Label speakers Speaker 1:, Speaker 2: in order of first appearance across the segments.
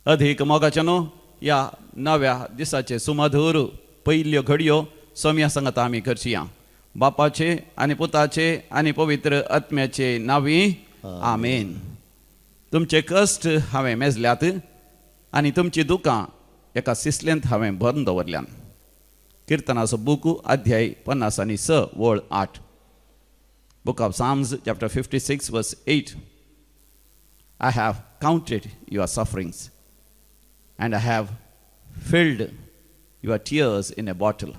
Speaker 1: अधिक मोगाच्यानो या नव्या दिसाचे सुमधुर पयल्यो घडयो सोम्या सांगत आमी करचीया. बापाचे आनी पुताचे आनी पवित्र आत्म्याचे नावी आमेन. तुमचे कश्ट हांवें मेजल्यात आनी तुमची दुकां एका सिसलेंत हांवें भरून दवरल्यान. किर्तनाचो बूक अध्याय 56 वळ 8. Book of Psalms chapter 56 verse 8. I have counted your sufferings and I have filled your tears in a bottle.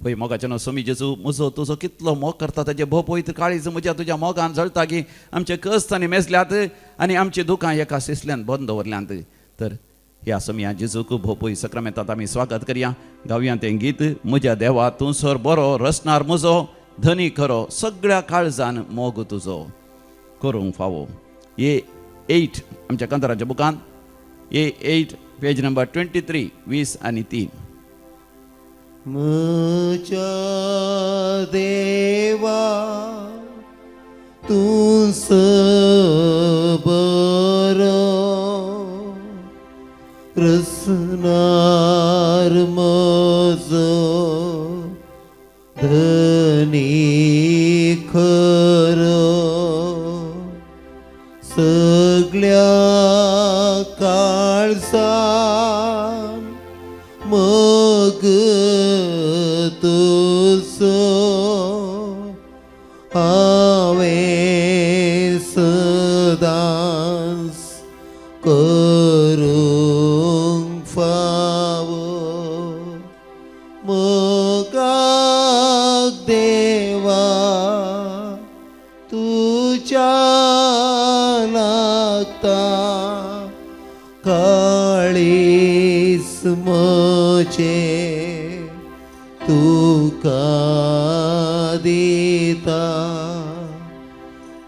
Speaker 1: होय मोगाच्यानो सोमी जेजू म्हजो तुजो कितलो मोग करता ताजे भोव पवित्र काळीज म्हज्या तुज्या मोगान जळटा की आमचे कश्ट आनी मेजल्यात आनी आमची दुकां एका सिसल्यान भरून दवरल्यांत. तर ह्या सोमया जेजूक भोव पवित्र सक्रामेंतांत आमी स्वागत करया. गावया तें गीत म्हज्या देवा तूं सर बरो रचणार म्हजो धनी खरो सगळ्या काळजान मोग तुजो करूंक फावो. ये 8 आमच्या कांताराच्या बुकान ये 8 पेज नंबर 23 20 आनी 3.
Speaker 2: म्हज्या देवा तूं बरो रचणार म्हजो धनी खरो सगळ्या काळजान मोग तुजो हांवें सदांच करूंक फावो. मोगाक देवा तुज्या लागता काळीज म्हजे तुका दिता.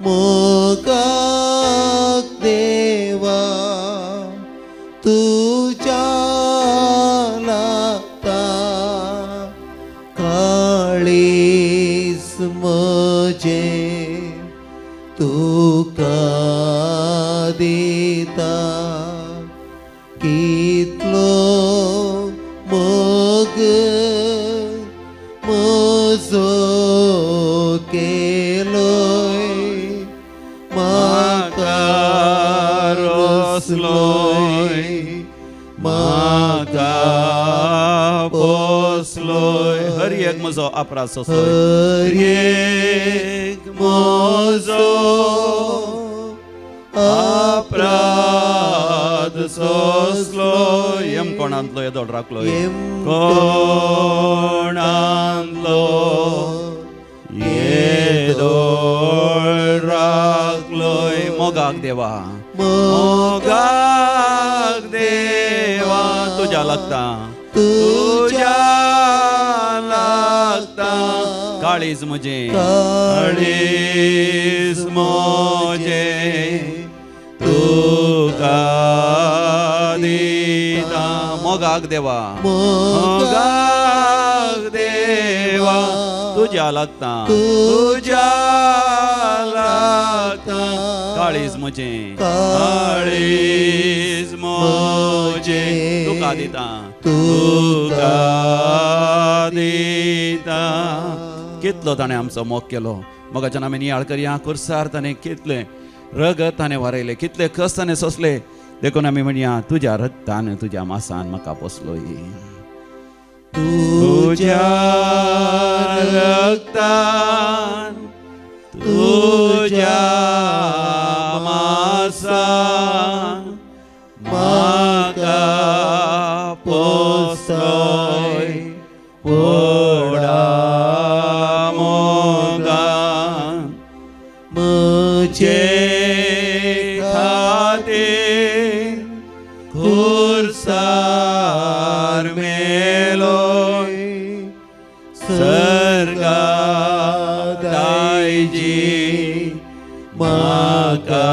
Speaker 2: मोगाक देवा तुज्या लागता काळीज म्हजे तुका दिता. कितलो मोग म्हजो केलोय म्हाका रोसलोय म्हाका पोसलोय.
Speaker 1: हर एक म्हजो अपराध सोसलोय.
Speaker 2: हर एक म्हजो अपराध सोसलोय.
Speaker 1: यम कोणांतलो येदोड राखलोय.
Speaker 2: कोणांतलो येदोड राखलोय.
Speaker 1: मोगाक देवा
Speaker 2: मोगाक
Speaker 1: देवा तुज्या लागता
Speaker 2: तुज्या लागता
Speaker 1: काळीज म्हजे
Speaker 2: काळीज म्हजे तुका दिता.
Speaker 1: मोगाक देवा
Speaker 2: मोगाक देवा
Speaker 1: तुज्या लागता
Speaker 2: तुज्या लागता
Speaker 1: काळीज म्हजे
Speaker 2: काळीज म्हजे
Speaker 1: तुका दिता
Speaker 2: तुका दिता.
Speaker 1: कितलो ताणें आमचो मोग केलो. मोगाच्यान आमी नियाळ करया. कुर्सार ताणें कितले रगत ताणें वारयले कितले कश्ट ताणें सोंसले. देखून आमी म्हणया तुज्या रगतान तुज्या मांसान म्हाका पोसलोय.
Speaker 2: तुज्या रगतान तुज्या मांसान म्हाका पोसलोय. व्हडा मोगान म्हजे खातीर खुर्सार मेलोय. सर्गांत आयजी म्हाका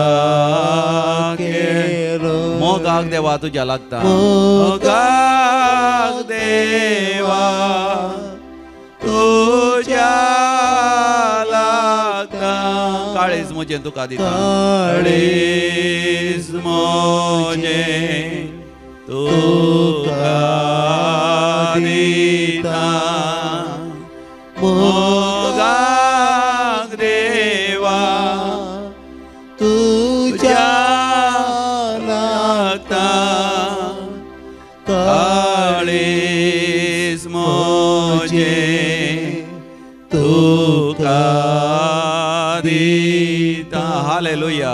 Speaker 2: केलो.
Speaker 1: मोगाक देवा तुज्या लागता
Speaker 2: मोगाक देवा तुज्या लागता
Speaker 1: काळीज म्हजें तुका दिता
Speaker 2: काळीज मोजे
Speaker 1: hallelujah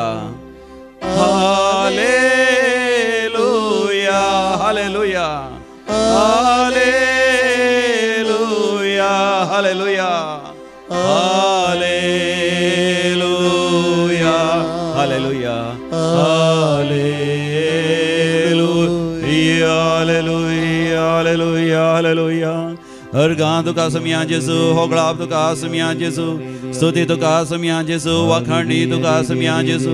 Speaker 1: hallelujah hallelujah hallelujah hallelujah hallelujah hallelujah hallelujah hallelujah hallelujah अर्गा तुका समया जेसू होगळा तुका समया जेसू स्तुती तुका समया जेसू वखाणी तुका समया जेसू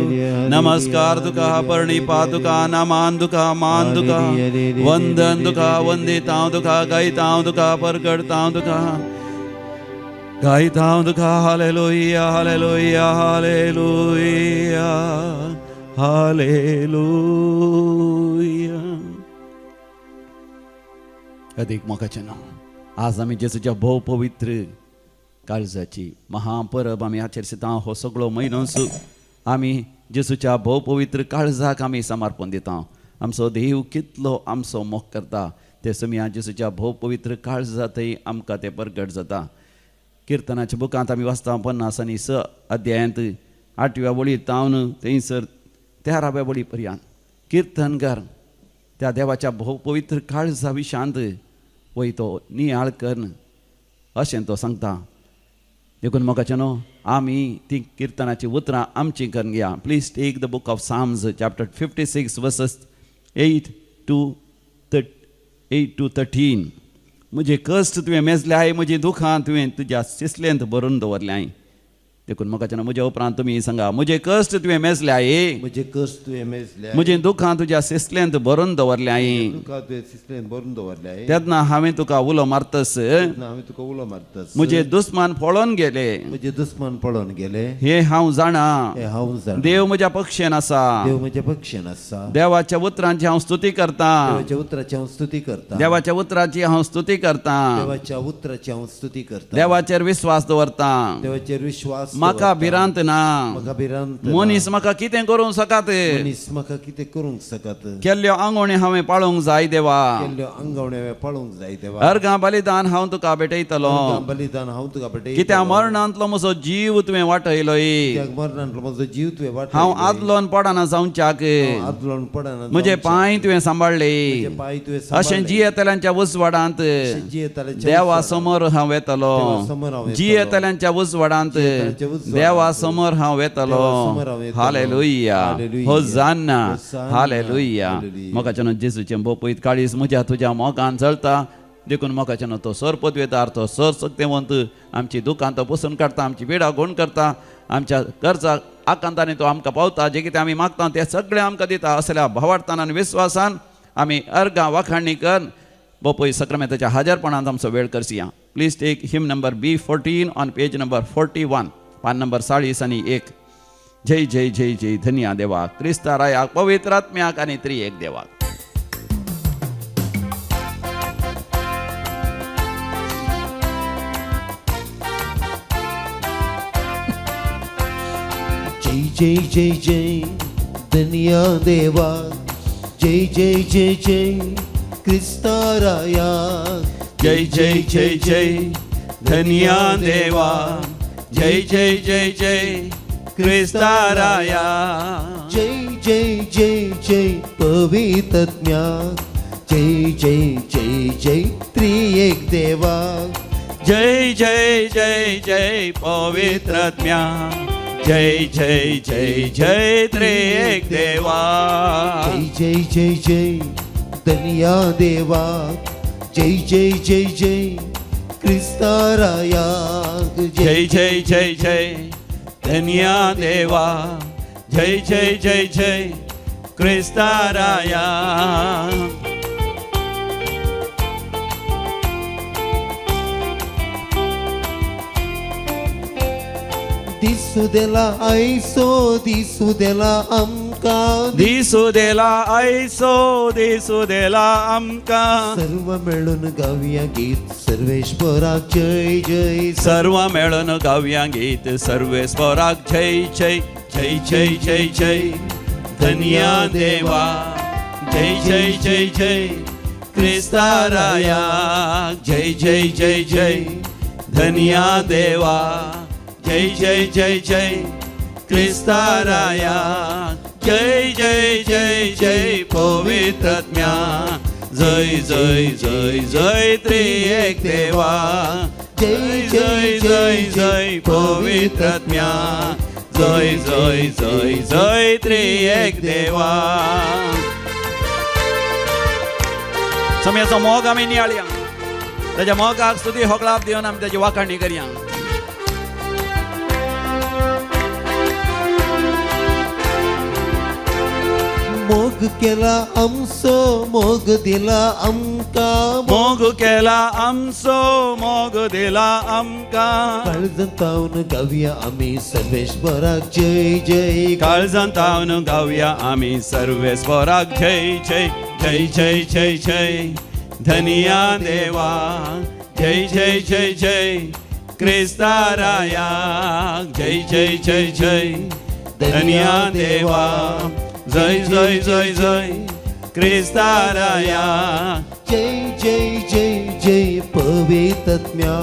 Speaker 1: नमस्कार तुका प्रणिपा तुका नामान तुका मान तुका वंदन तुका वंदिता तुका गायता तुका परगडता तुका गायता तुका हालेलुया हालेलुया हालेलुया हालेलुया अधिक मोगाचें नांव आज आमी जेसूच्या भोव पवित्र काळजाची महापरब आमी आचरता हो सगळो म्हयनोच आमी जेसूच्या भोव पवित्र काळजाक आमी समर्पण दिता आमचो देव कितलो आमचो मोग करता ते समिया जेसूच्या भोव पवित्र काळजांतय आमकां ते परगट जाता किर्तनाच्या बुकांत आमी वाचता 50 आनी 6 अध्यायांत 8व्या वळी तावन थंयसर 13व्या वळी पर्यंत किर्तनकार त्या देवाच्या भोव पवित्र काळजा विशांत वयतो नियाळ करन अशें तो सांगता देखून मोगाचें न्हू आमी ती किर्तनाची उतरां आमची करून घेया please take the book of Psalms chapter 56 verses 8 to 13 म्हजे कश्ट तुवें मेजल्याय म्हजी दुखां तुवें तुज्या सिसलेंत भरून दवरल्याय देखून मोगाचें न्हू म्हज्या उपरांत तुमी सांगा म्हजे कश्ट तुवें मेजल्याय
Speaker 3: म्हजे कश्ट तुवें मेजल्या
Speaker 1: म्हजी दुखां तुज्या सिसलेंत भरून दवरल्याय
Speaker 3: तुका तुवें सिसलेंत भरून दवरल्याय
Speaker 1: तेन्ना हांवें तुका उलो मारतस
Speaker 3: हांवें तुका उलो मारतस
Speaker 1: म्हजे दुस्मान पळोवन गेले
Speaker 3: म्हजे दुस्मान पळोवन गेले
Speaker 1: हे हांव जाणा
Speaker 3: हे हांव जाणा
Speaker 1: देव म्हज्या पक्षेन आसा
Speaker 3: देव म्हज्या पक्षेन आसा
Speaker 1: देवाच्या उतरांची हांव स्तुती करता
Speaker 3: देवाच्या उतराची हांव स्तुती करता
Speaker 1: देवाच्या उतराची हांव स्तुती करता
Speaker 3: देवाच्या उतराची हांव स्तुती करता
Speaker 1: देवाचेर विश्वास दवरता
Speaker 3: देवाचेर विश्वास
Speaker 1: म्हाका भिरांत ना
Speaker 3: म्हाका भिरांत
Speaker 1: मनीस म्हाका कितें करूंक सकात
Speaker 3: मनीस म्हाका कितें करूंक सकत
Speaker 1: केल्ल्यो आंगवणी हांवें पाळोवंक जाय देवा
Speaker 3: केल्ल्यो आंगवण्यो हांवें पळोवंक जाय देवा
Speaker 1: अर्गां बलिदान हांव तुका भेटयतलो
Speaker 3: बलिदान हांव तुका भेटयता
Speaker 1: कित्या मरणांतलो म्हजो जीव तुवें वाटयलोय
Speaker 3: कित्याक मरणांतलो म्हजो जीव तुवें वाटयलो
Speaker 1: हांव आदलोन पडना जावच्याक
Speaker 3: आदलोन पडना
Speaker 1: म्हजे पांय तुवें सांबाळले
Speaker 3: म्हजे पांय तुवें
Speaker 1: अशें
Speaker 3: सांबाळले.
Speaker 1: जियेतल्यांच्या उजवाडांत
Speaker 3: जियेतल्यांच्या
Speaker 1: देवा
Speaker 3: उजवाडांत.
Speaker 1: समोर हांव येतलो
Speaker 3: देवा समोर हांव येतलो.
Speaker 1: जियेतल्यांच्या उजवाडांत
Speaker 3: जियेतल्यांच्या उजवाडांत.
Speaker 1: देवा समोर हांव येतलो
Speaker 3: देवा समोर हांव येतलो.
Speaker 1: Hallelujah
Speaker 3: hallelujah.
Speaker 1: Hosanna
Speaker 3: hosanna.
Speaker 1: Hallelujah
Speaker 3: hallelujah.
Speaker 1: मोगाचें जेसूचें बोपयत काळीज म्हज्या तुज्या मोगान चलता देखून मोगाचें तो सर पदवेतार तो सर सक्तेवंत आमची दुकान तो पुसून काडटा आमची वेडा गोण करता आमच्या गरजा आकांतांनी तो आमकां पावता जें कितें आमी मागता तें सगळें आमकां दिता असल्या भावार्थान आनी विश्वासान आमी अर्गां वाखाणणी कर बोपय सक्रामेंताच्या हाजरपणांत आमचो वेळ करसिया please take hymn number B14 on page number 41 पान नंबर 40 आनी 1 जय जय जय जय धन्या देवा क्रिस्ता रायाक पवित्र आत्म्याक आनी त्रिएक देवाक
Speaker 3: जय जय जय धन्या देवा जय जय जय जय क्रिस्ता राया
Speaker 1: जय जय जय जय धन्या देवा जय जय जय जय क्रिस्ता राया
Speaker 3: जय जय जय जय पवित्रात्म्या जय जय जय जय त्रिएक देवा
Speaker 1: जय जय जय जय पवित्र आत्म्या जय जय जय जय त्रिएक देवा
Speaker 3: जय जय जय जय धन्या देवा जय जय जय जय क्रिस्ता राया
Speaker 1: जय जय जय जय धन्या देवा जय जय जय जय क्रिस्ता राया
Speaker 3: दिसू देला आयसो दिसू देला आमकां
Speaker 1: दिसू देला आयसो दिसू देला आमकां
Speaker 3: सर्व मिळून गावया गीत सर्वेश्वराक जय जय
Speaker 1: सर्व मेळून गावया गीत सर्वेश्वराक जय जय जय जय जय जय धन्या देवा जय जय जय जय क्रिस्ता राया जय जय जय जय धन्या देवा जय जय जय जय क्रिस्ताराया जय जय जय जय पवित्रात्म्या जय जय जय जय त्रिएक देवा जय जय जय जय पवित्रात्म्या जय जय जय जय त्रिएक देवा. समयाचो मोग आमी नियाळया, ताच्या मोगाक स्तुती होकळाप दिवन आमी ताची वाखाणणी करया.
Speaker 3: मोग केला आमचो मोग दिला आमका
Speaker 1: मोग केला आमचो मोग दिला आमकां
Speaker 3: काळजांतावन गावया आमी सर्वेश्वराक जय जय
Speaker 1: काळजांतावन गावया आमी सर्वेस्वराक जय जय जय जय जय जय धनिया देवा जय जय जय जय क्रिस्ताराया जय जय जय जय धनिया देवा जय जय जय जय क्रिस्ताराया
Speaker 3: जय जय जय जय पवित्रात्म्या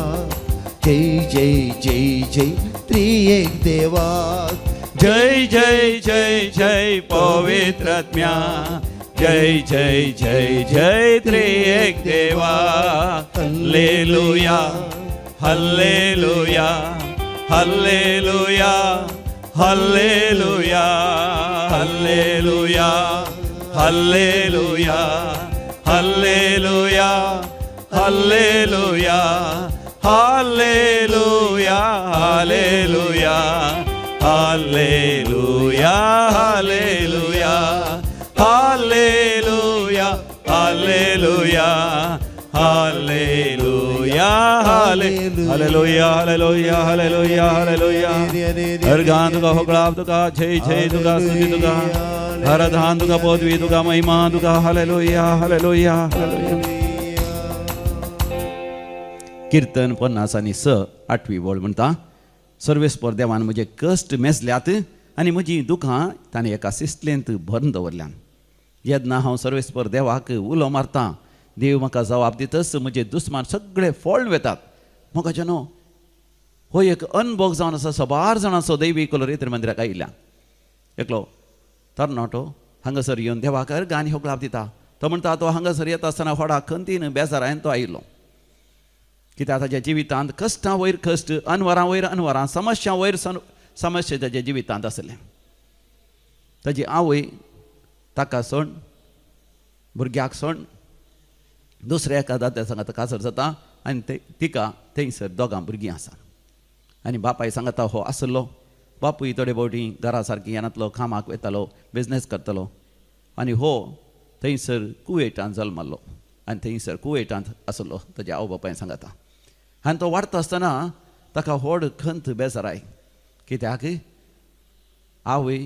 Speaker 3: जय जय जय जय त्रिएक देवा
Speaker 1: जय जय जय जय पवित्रात्म्या जय जय जय जय त्रिएक देवा. Hallelujah hallelujah hallelujah hallelujah hallelujah hallelujah hallelujah hallelujah hallelujah hallelujah hallelujah hallelujah hallelujah hallelujah hallelujah hallelujah hallelujah hallelujah hallelujah. अर्गान तुका होकळाप तुका जय जय तुका स्तुती तुका हरधान तुका पदवी तुका महिमा तुका हल्लेलुया हल्लेलुया हल्लेलुया. कीर्तन 50:8 बोल म्हणटा सर्वेस्पर देवान म्हजे कश्ट मेजल्यात आनी म्हजी दुखां ताणें एका सिस्तलेंत भरून दवरल्यान. येदना हांव सर्वेस्पर देवाक उलो मारतां देव म्हाका जबाब दितस म्हजे दुस्मान सगळे फोळून वेतात. म्हाका न्हू हो एक अनुभव जावन आसा सबार जाणांचो दैवी कोलो रेत्र मंदिराक आयिल्ल्या. एकलो तरणाटो हांगासर येवन देवाक गाणी होकळाप दिता. तो म्हणटा तो हांगासर येता आसतना व्हडा खंतीन बेजारायन तो आयिल्लो, कित्याक ताच्या जिवितांत कश्टां वयर कश्ट अनवरां वयर अनवरां समस्या वयर समस्या ताच्या जिवितांत आसले. ताजी आवय ताका सण भुरग्याक सण दुसऱ्या एका दादल्या सांगाता कासर जाता आनी तिका थंयसर दोगां भुरगीं आसा. आनी बापाय सांगता हो आसलो. बापूय थोडे फावटी घरा सारकी येनातलो, कामाक वेतालो, बिजनेस करतलो. आनी हो थंयसर कुवेटांत जल्मलो आनी थंयसर कुवेटांत आसलो ताच्या आवय बापायन सांगता. आनी तो वाडटा आसतना ताका व्हड खंत बेजाराय, कित्याक आवय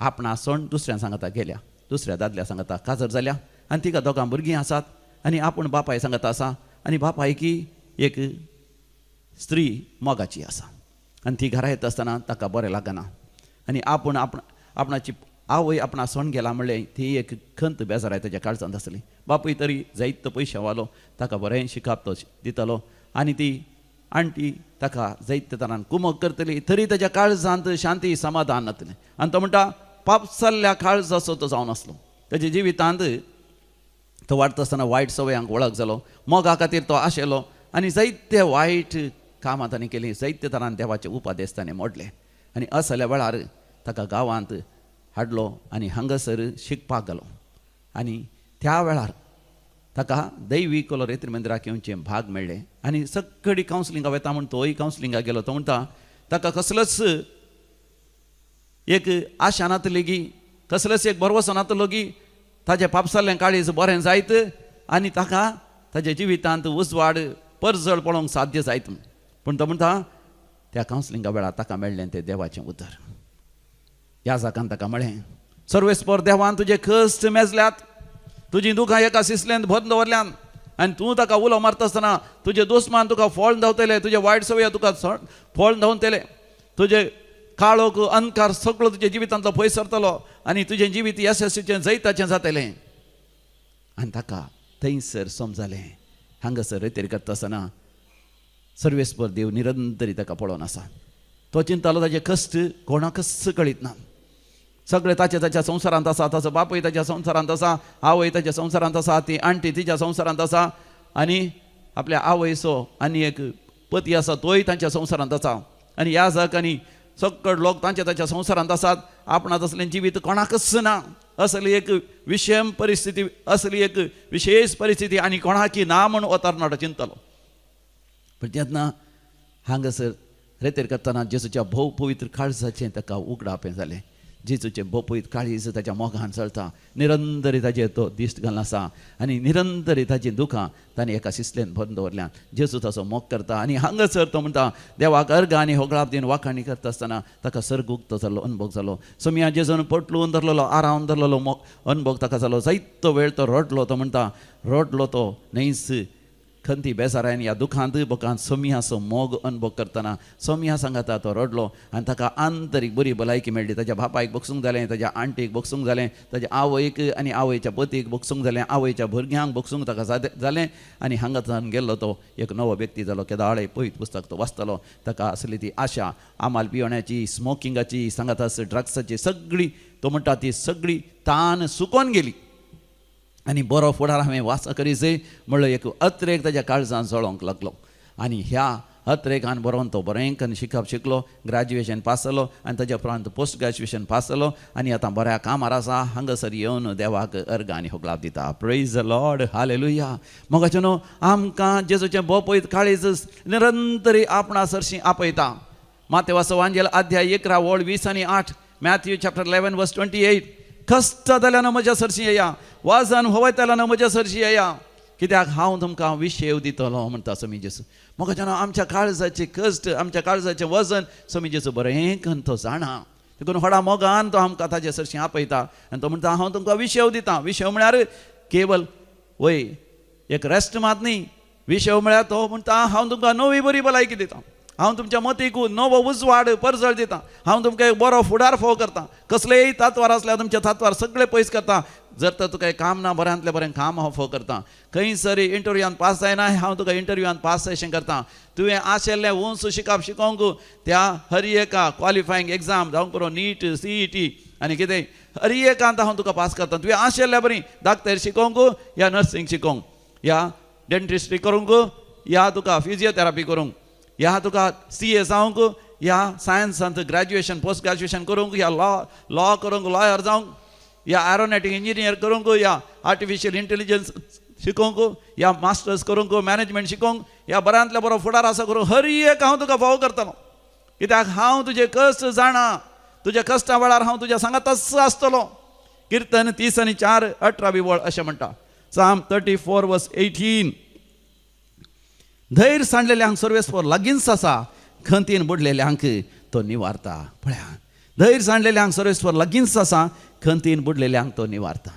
Speaker 1: आपणा सण दुसऱ्यान सांगता गेल्या, दुसऱ्या दादल्या सांगता काजर जाल्या आनी तिका दोगां भुरगीं आसात आनी आपूण बापाय सांगता आसा आनी बापाय की एक स्त्री मोगाची आसा आनी ती घरा येता आसतना ताका बरें लागना आनी आपणाची आवय आपणा सण गेला म्हणलें ती एक खंत बेजाराय ताच्या काळजांत आसली. बापूय तरी जायत पयशे वालो ताका बरें शिकाप तो दितालो आनी ती आंटी ताका जायते तरान कुमक करतली तरी ताच्या काळजांत शांती समाधान नातलें. आनी तो म्हणटा पापसाल्ल्या काळज असो तो जावन आसलो. ताच्या जिवितांत तो वाडटा आसतना वायट सवयांक वळख जालो, मोगा खातीर तो आशेलो आनी जायते वायट कामां ताणें केलीं, जायते तरान देवाचे उपादेश ताणें मोडले. आनी असल्या वेळार ताका गांवांत हाडलो आनी हांगासर शिकपाक गेलो. आनी त्या वेळार ताका दैवी कोलो रेत्र मंदिराक येवचे भाग मेळ्ळे आनी सगळी कावन्सिलिंगाक वता म्हूण तोय कावन्सिलिंगाक गेलो. तो म्हणटा ताका कसलोच एक आशा नातली गी, कसलोच एक भरवसो नातलो की ताजें पापसाल्लें काळीज बरें जायत आनी ताका ताच्या जिवितांत उजवाड परजळ पळोवंक साध्य जायत. पूण तो म्हणटा त्या कावन्सिलिंगा वेळार ताका मेळ्ळें तें देवाचें उतर. ह्या जागान ताका म्हळें सर्वेस्पर देवान तुजे कश्ट मेजल्यात, तुजीं दुखां एका सिसलेंत भरून दवरल्यान आनी तूं ताका उलो मारता आसतना तुजे दुस्मान तुका फोळून धांवतले, तुजे वायट सवय तुका फोळून धांवतले, तुजे काळोख अंधकार सगळो तुज्या जिवितांतलो पयस सरतलो आनी तुजें जिवीत यशस्वीचें जैताचें जातलें. आनी ताका थंयसर समजलें हांगासर रेतेर करता आसतना सर्वेस्पर देव निरंतरी ताका पळोवन आसा. तो चिंतालो ताजे कश्ट कोणाकच कळीत ना. सगळे ताच्या संवसारांत आसा, ताचो बापूय ताच्या संवसारांत आसा, आवय ताच्या संवसारांत आसा, ती आंटी तिच्या संवसारांत आसा, आनी आपल्या आवयचो आनी एक पती आसा तोय तांच्या संवसारांत आसा, आनी याजक आनी सकड लोक ताच्या संवसारांत आसात. आपणात असलें जिवीत कोणाकच ना. असली एक विशम परिस्थिती, असली एक विशेष परिस्थिती आनी कोणाकी ना म्हूण हो तरणाटो चिंतलो. पण तेन्ना हांगासर रेतेर करतना जेजूच्या भोव पवित्र काळजाचें ताका उगडापें जालें. जेजूचें भोव पवित्र काळीज ताच्या मोगान चलता. निरंतरी ताजेर तो दिश्ट घालून आसा आनी निरंतरी ताचीं दुखां ताणें एका शिसलेन भरून दवरल्यान जेजू ताचो मोग करता. आनी हांगासर तो म्हणटा देवाक अर्घ आनी होगळाप दिवन वाखाणी करता आसतना ताका सर्ग उक्तो जाल्लो अनुभव जालो. सोम्या जेजून पटलून धरलेलो, आराम धरलेलो अनुभव ताका जालो. जायतो वेळ तो रडलो. तो म्हणटा रडलो तो न्हयच खंती बेजारायन ह्या दुखांत बोकांत सोमियाचो मोग अनुभव करतना सोमिया सांगता तो रडलो आनी ताका आंतरीक बरी भलायकी मेळ्ळी. ताच्या बापायक बोगसूंक जालें, ताच्या आंटीक बोगसूंक जालें, ताच्या आवयक आनी आवयच्या पतीक बोगसूंक जालें, आवयच्या भुरग्यांक बोगसूंक ताका जालें. आनी हांगाच्यान गेल्लो तो एक नवो व्यक्ती जालो. केदाळे पयत पुस्तक तो वाचतलो. ताका आसली ती आशा आमाल पियोण्याची, स्मोकिंगाची, सांगाता ड्रग्साची सगळी तो म्हणटा ती सगळी तान सुकोन गेली. आनी बरो फुडार हांवें वाचा करीचय म्हणलो एक अत्रेक ताच्या काळजांत जळोंक लागलो. आनी ह्या अत्रेकान बरोवन तो बरें करून शिकलो, ग्रॅज्युएशन पास जालो आनी ताच्या उपरांत पोस्ट ग्रॅज्युएशन पास जालो आनी आतां बऱ्या कामार आसा. हांगासर येवन देवाक अर्घ आनी होगलाप दिता. Praise the Lord, hallelujah. मोगाचें न्हू आमकां जेजूचें भोव पवित्र काळीज निरंतरी आपणा सरशी आपयता. मातेवाचो वांजेल अध्याय 11 ओळ 20 आनी 8, मॅथ्यू चॅप्टर 11 वर्स 28. कश्ट जाल्यार म्हज्या सरशी येया, वाजन होवयताल्यान म्हज्या सरशी येया, कित्याक हांव तुमकां विशेव दितलो म्हणटा स्वामी जेजू. म्हाका आमच्या काळजाचे कश्ट, आमच्या काळजाचें वजन स्वामी जेजू बरें करून तो जाणा. देखून व्हडा मोगान तो आमकां ताचे सरशी आपयता आनी तो म्हणटा हांव तुमकां विशेव दितां. विशेव म्हळ्यार केवल वय एक रेस्ट मात न्ही. विशेव म्हळ्यार तो म्हणटा हांव तुमकां नवी बरी भलायकी दितां, हांव तुमच्या मतीक नवो उजवाड परजळ दितां, हांव तुमकां एक बरो फुडार फोव करतां. कसलेय तात्वार आसल्यार तुमच्या तात्वार सगळे पयस करतां. जर तर तुका काम ना बऱ्यांतलें बरें काम हांव फोव करतां. खंय सरी इंटरव्यूआन पास जायना हांव तुका इंटरव्यूआन पास अशें करतां. तुवें आशिल्लें उंच शिकप शिकोवंक त्या हर एका क्वॉलिफायींग एग्जाम जावं करून नीट CET आनी कितें हर एकांत हांव तुका पास करतां. तुवें आशिल्लें बरी डाक्टर शिकोवंक या नर्सींग शिकोवंक या डेंटिस्ट्री करूंक या तुका फिजिओथेरापी करूंक या तुका CA जावंक या सायन्सांत ग्रॅज्युएशन पोस्ट ग्रॅज्युएशन करूंक या लॉ करूंक लॉयर जावंक या एरोनॉटिक इंजिनियर करूंक या आर्टिफिशियल इंटेलिजन्स शिकोवंक या मास्टर्स करूंक मॅनेजमेंट शिकोवंक या बऱ्यांतले बरो फुडार आसा करूंक हर एक हांव तुका फोव करतलो. कित्याक हांव तुजे कश्ट जाणा. तुज्या कश्टा वेळार हांव तुज्या सांगातच आसतलो. किर्तन 30 आनी 4 18 वळ अशें म्हणटा. Psalm 34 वर्स 18. धैर्य सांडलेल्यांक सर्वेस्पर लागींच आसा, खंतीन बुडलेल्यांक तो निवारता. पळया, धैर्य सांडलेल्यांक सर्वेस्पर लागींच आसा, खंतीन बुडलेल्यांक तो निवारता.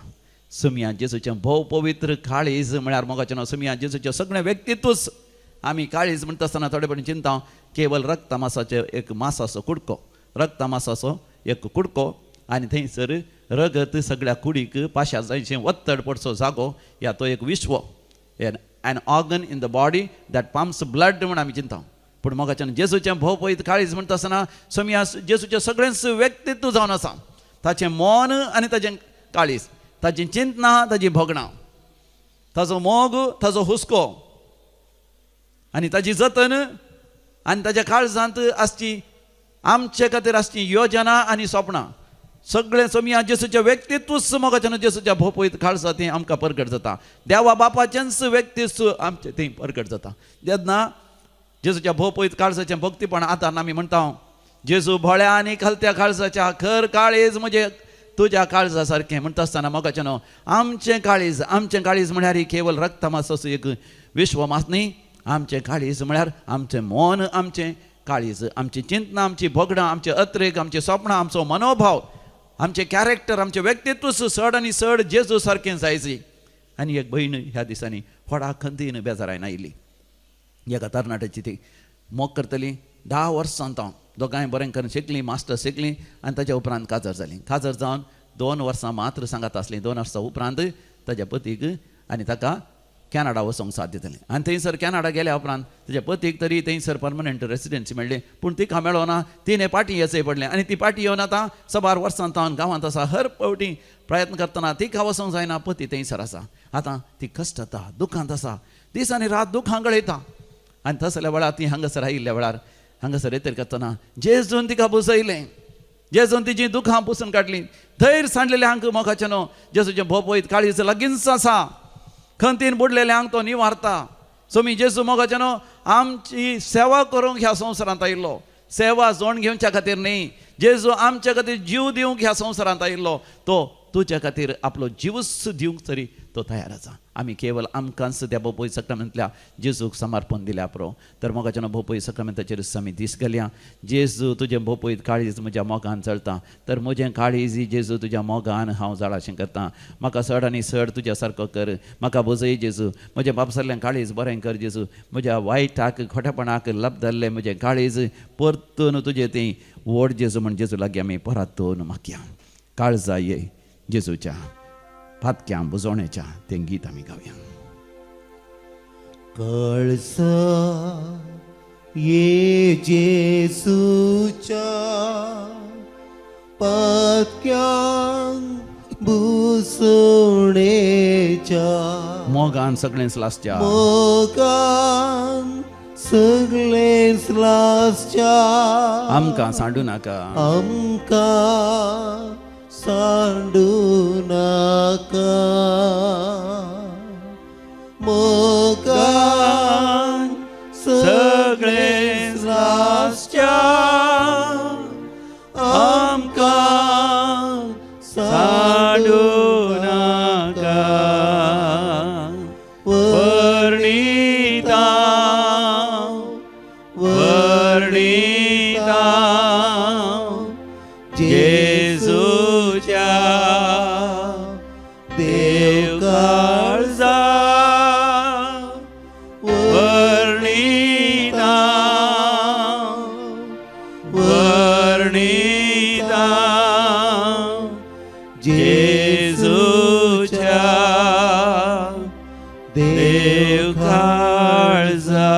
Speaker 1: सुमिया जेजूचें भोव पवित्र काळीज म्हळ्यार मोगाचें नांव सुमिया जेजूचें सगळें व्यक्तित्वच आमी काळीज म्हणटा आसतना थोडे पडेन चिंता केवल रक्त मांसाचें एक मांसाचो कुडको, रक्त मांसाचो एक कुडको आनी थंयसर रगत सगळ्या कुडीक पाश्या जायचें वत्तड पडचो जागो या तो एक विश्व. an organ in the body that pumps blood म्हण आमी चिंता. पूण मोगाच्यान जेजूचें भोव पवित्र काळीज म्हणटा आसतना सोमिया जेजूचें सगळेंच व्यक्तित्व जावन आसा. ताचें मन आनी ताचें काळीज, ताची चिंतना, ताची भोगणां, ताचो मोग, ताचो हुस्को आनी ताची जतन आनी ताच्या काळजांत आसची आमचे खातीर आसची योजना आनी स्वप्नां सगळें सोमिया जेजूचें व्यक्तित्वच मोगाच्यान जेजूच्या भोव पवित्र काळजांत थंय आमकां प्रगट जाता. देवा बापाचेंच व्यक्तित्व आमचें थंय प्रगट जाता. जेन्ना जेजूच्या भोव पवित्र काळजाचें भक्तीपण आतां आमी म्हणटा जेजू भोळ्या आनी खालत्या काळजाच्या खर काळीज म्हणजे तुज्या काळजा सारकें म्हणटा आसतना मोगाचें न्हू आमचें काळीज म्हळ्यार केवल रक्त मांसाचो एक विश्व मात न्ही. आमचें काळीज म्हळ्यार आमचें मन, आमचें काळीज, आमची चिंतना, आमची भोगणां, आमचे अत्रेक, आमचे स्वप्नां, आमचो मनोभाव, आमचें कॅरेक्टर, आमचें व्यक्तित्वच चड आनी चड जेजू सारकें जायची. आनी एक भयण ह्या दिसांनी व्हडा खंतीन बेजारायन आयिल्ली. एका तरणाट्याची ती मोग करतली. 10 वर्सां हांव दोगांय बरें करून शिकलीं, मास्टर शिकलीं आनी ताच्या उपरांत काजर जालीं. काजर जावन 2 वर्सां मात्र सांगात आसलीं. 2 वर्सां उपरांत ताच्या पतीक आनी ताका कॅनडा वचोंक साथ दितलें आनी थंयसर कॅनडा गेल्या उपरांत तेज्या पतीक तरी थंयसर परमनंट रेसिडेंसी मेळ्ळी पूण तिका मेळो ना तिणें पाटी येचय पडलें आनी ती पाटी येवन आतां 6 वर्सां तावन गांवांत आसा हर फावटी प्रयत्न करतना तिका वचोंक जायना पती थंयसर आसा आतां ती कश्ट जाता दुखांत आसा दीस आनी रात दुखां गळयता आनी तसल्या वेळार ती हांगासर आयिल्ल्या वेळार हांगासर येतर करतना जेजून तिका बुजयलें जेजून तिची दुखां पुसून काडलीं धैर्य सांडलेले हांक मोगाचें न्हू जेजूचे भोव पळयत काळीज लागींच आसा खंतीन बुडलेले हांक तो निवारता सोमी जेजू मोगाचें न्हू आमची सेवा करूंक ह्या संवसारांत आयिल्लो सेवा जोड घेवच्या खातीर न्ही जेजू आमच्या खातीर जीव दिवंक ह्या संवसारांत आयिल्लो तो तुज्या खातीर आपलो जीवच दिवंक तरी तो तयार आसा आमी केवळ आमकांच त्या भोवपळी सक्रामेंतल्या जेजूक समर्पण दिल्या पुरो तर मोगाच्या भोवपळी सक्रामेंताचेर आमी दीस घालया जेजू तुजें भोवपळीत काळीज म्हज्या मोगान चलता तर म्हजें काळीज जेजू तुज्या मोगान हांव जाळाशें करतां म्हाका चड आनी चड तुज्या सारको कर म्हाका बुजय जेजू म्हजें बापसरलें काळीज बरें कर जेजू म्हज्या वायटाक खोटेपणाक लब धरलें म्हजें काळीज परतून तुजें तें व्हड जेजू म्हण जेजू लागीं आमी परतून मागया काळजा ये जेजूच्या फातक्यां बुजोवण्याच्या तें गीत आमी गावया
Speaker 3: कळसा ये जेसूच्या पातक्यां बुजोवण्याच्या
Speaker 1: मोगान सगळेंच लासच्या
Speaker 3: मोगान सगळेंच लासच्या
Speaker 1: आमकां सांडू नाका
Speaker 3: आमकां सांडू नाका मोगान सगळेंच लासच्या आमकां सांडू नाका वर्णिता वर्णिता जेजूच्या देव काळजा वर्णिता वर्णिता जेजूच्या देव काळजा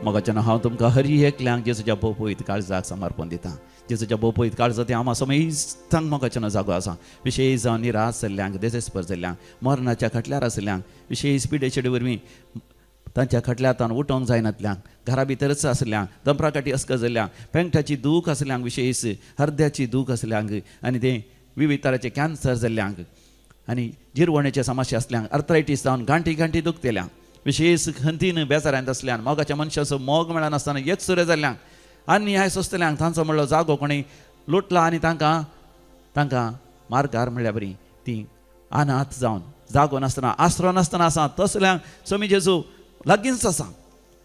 Speaker 3: मोगाचें हांव तुमकां हरी एकल्यांक जेजूच्या भोवपळीत काळजाक समर्पण दितां जेजूच्या भोवपळीत काळजा तें आमा समेस्तांक मोगाचें जागो आसा विशेश जावन निराश जाल्ल्यांक देसेस्पर जाल्ल्यांक मरणाच्या खटल्यार आसल्यांक विशेश पिडेचेडे वरवीं तांच्या खटल्यातान उठोवंक जायनातल्यांक घरा भितरच आसल्यांक दंपराकाटी अस्क जाल्ल्यांक पेंगटाची दूख आसल्यांक विशेश हृदयाची दूख आसल्यांक आनी तें विविध तरांचें कॅन्सर जाल्ल्यांक आनी जिरवणेचे समस्या आसल्यांक आर्थरायटीस जावन गांठी गांठी दुखतेल्यांक विशेश खंतीन बेजारांत आसल्यांक मोगाच्या मनशाचो मोग मेळनासतना एकसुरे जाल्ल्यांक आनी ह्या सोंसतल्यांक तांचो म्हणलो जागो कोणी लुटला आनी तांकां मारकार म्हणल्या बरी ती अनाथ जावन जागो नासतना आसरो नासतना आसा तसल्यांक स्वामी जेजू लागींच आसा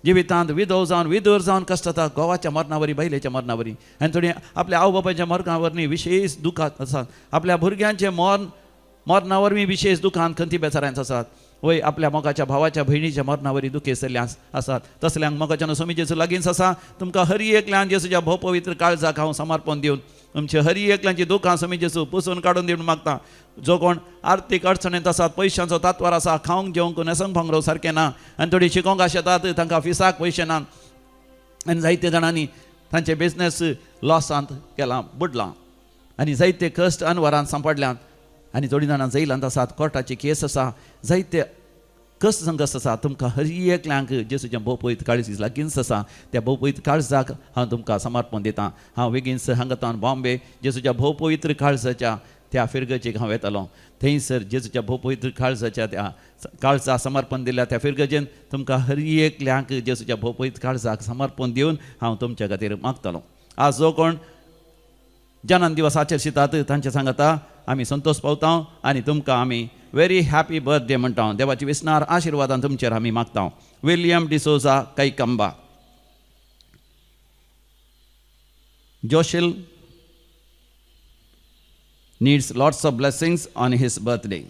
Speaker 3: जिवितांत विधव जावन विधवर जावन कश्ट जाता गोवाच्या मरणावरी बायलेच्या मरणावरी आनी थोडी आपल्या आवय बापायच्या मरणावरणी विशेश दुखांत आसात आपल्या भुरग्यांचे मरणा वरवीं विशेश दुखांत खंती बेचाऱ्यांत आसात वय आपल्या मोगाच्या भावाच्या भयणीच्या मरणावरी दुखेसल्ल्या आसात तसल्यांक मोगाच्या स्वामी जेजू लागींच आसा तुमकां हरी एकल्यान जेजूच्या भोव पवित्र काळजाक हांव समर्पण दिवन तुमचे हरी एकल्यांची दुखां स्वामी जेजू पुसून काडून दिवन मागता जो कोण आर्थीक अडचणेंत आसात पयशांचो तात्वार आसा खावंक जेवंक न्हेसोंक भांगरो सारकें ना आनी थोडी शिकोवंक आशेतात तांकां फिसाक पयशे नात आनी जायते जाणांनी तांचे बिझनेस लॉसांत गेलां बुडलां आनी जायते कश्ट अनवरांत सांपडल्यात आनी थोडी जाणां जैलांत आसात कोर्टाची केस आसा जायते कस संघर्श आसा तुमकां हरी एकल्यांक जेजूच्या भोव पवित्र काळजीक लागींच आसा त्या भोव पवित्र काळजाक हांव तुमकां समर्पण दितां हांव बेगीनच हांगातान बॉम्बे जेजूच्या भोव पवित्र काळजाच्या त्या फिरगेचेक हांव येतालो थंयसर जेजूच्या भोव पवित्र काळजाच्या त्या काळजा समर्पण दिल्या त्या फिरगेचेन तुमकां हरी एकल्यांक जेजूच्या भोव पवित्र काळजाक समर्पण दिवन हांव तुमच्या खातीर मागतालो आज जो कोण जनन दिवसाचेर शितात तांचे सांगता आमी संतोष पावता आनी तुमकां आमी वेरी हॅपी बर्थडे म्हणटा देवाची विस्नार आशिर्वादान तुमचेर आमी मागता विलियम डिसोजा कैकंबा जोशील needs lots of blessings on his birthday.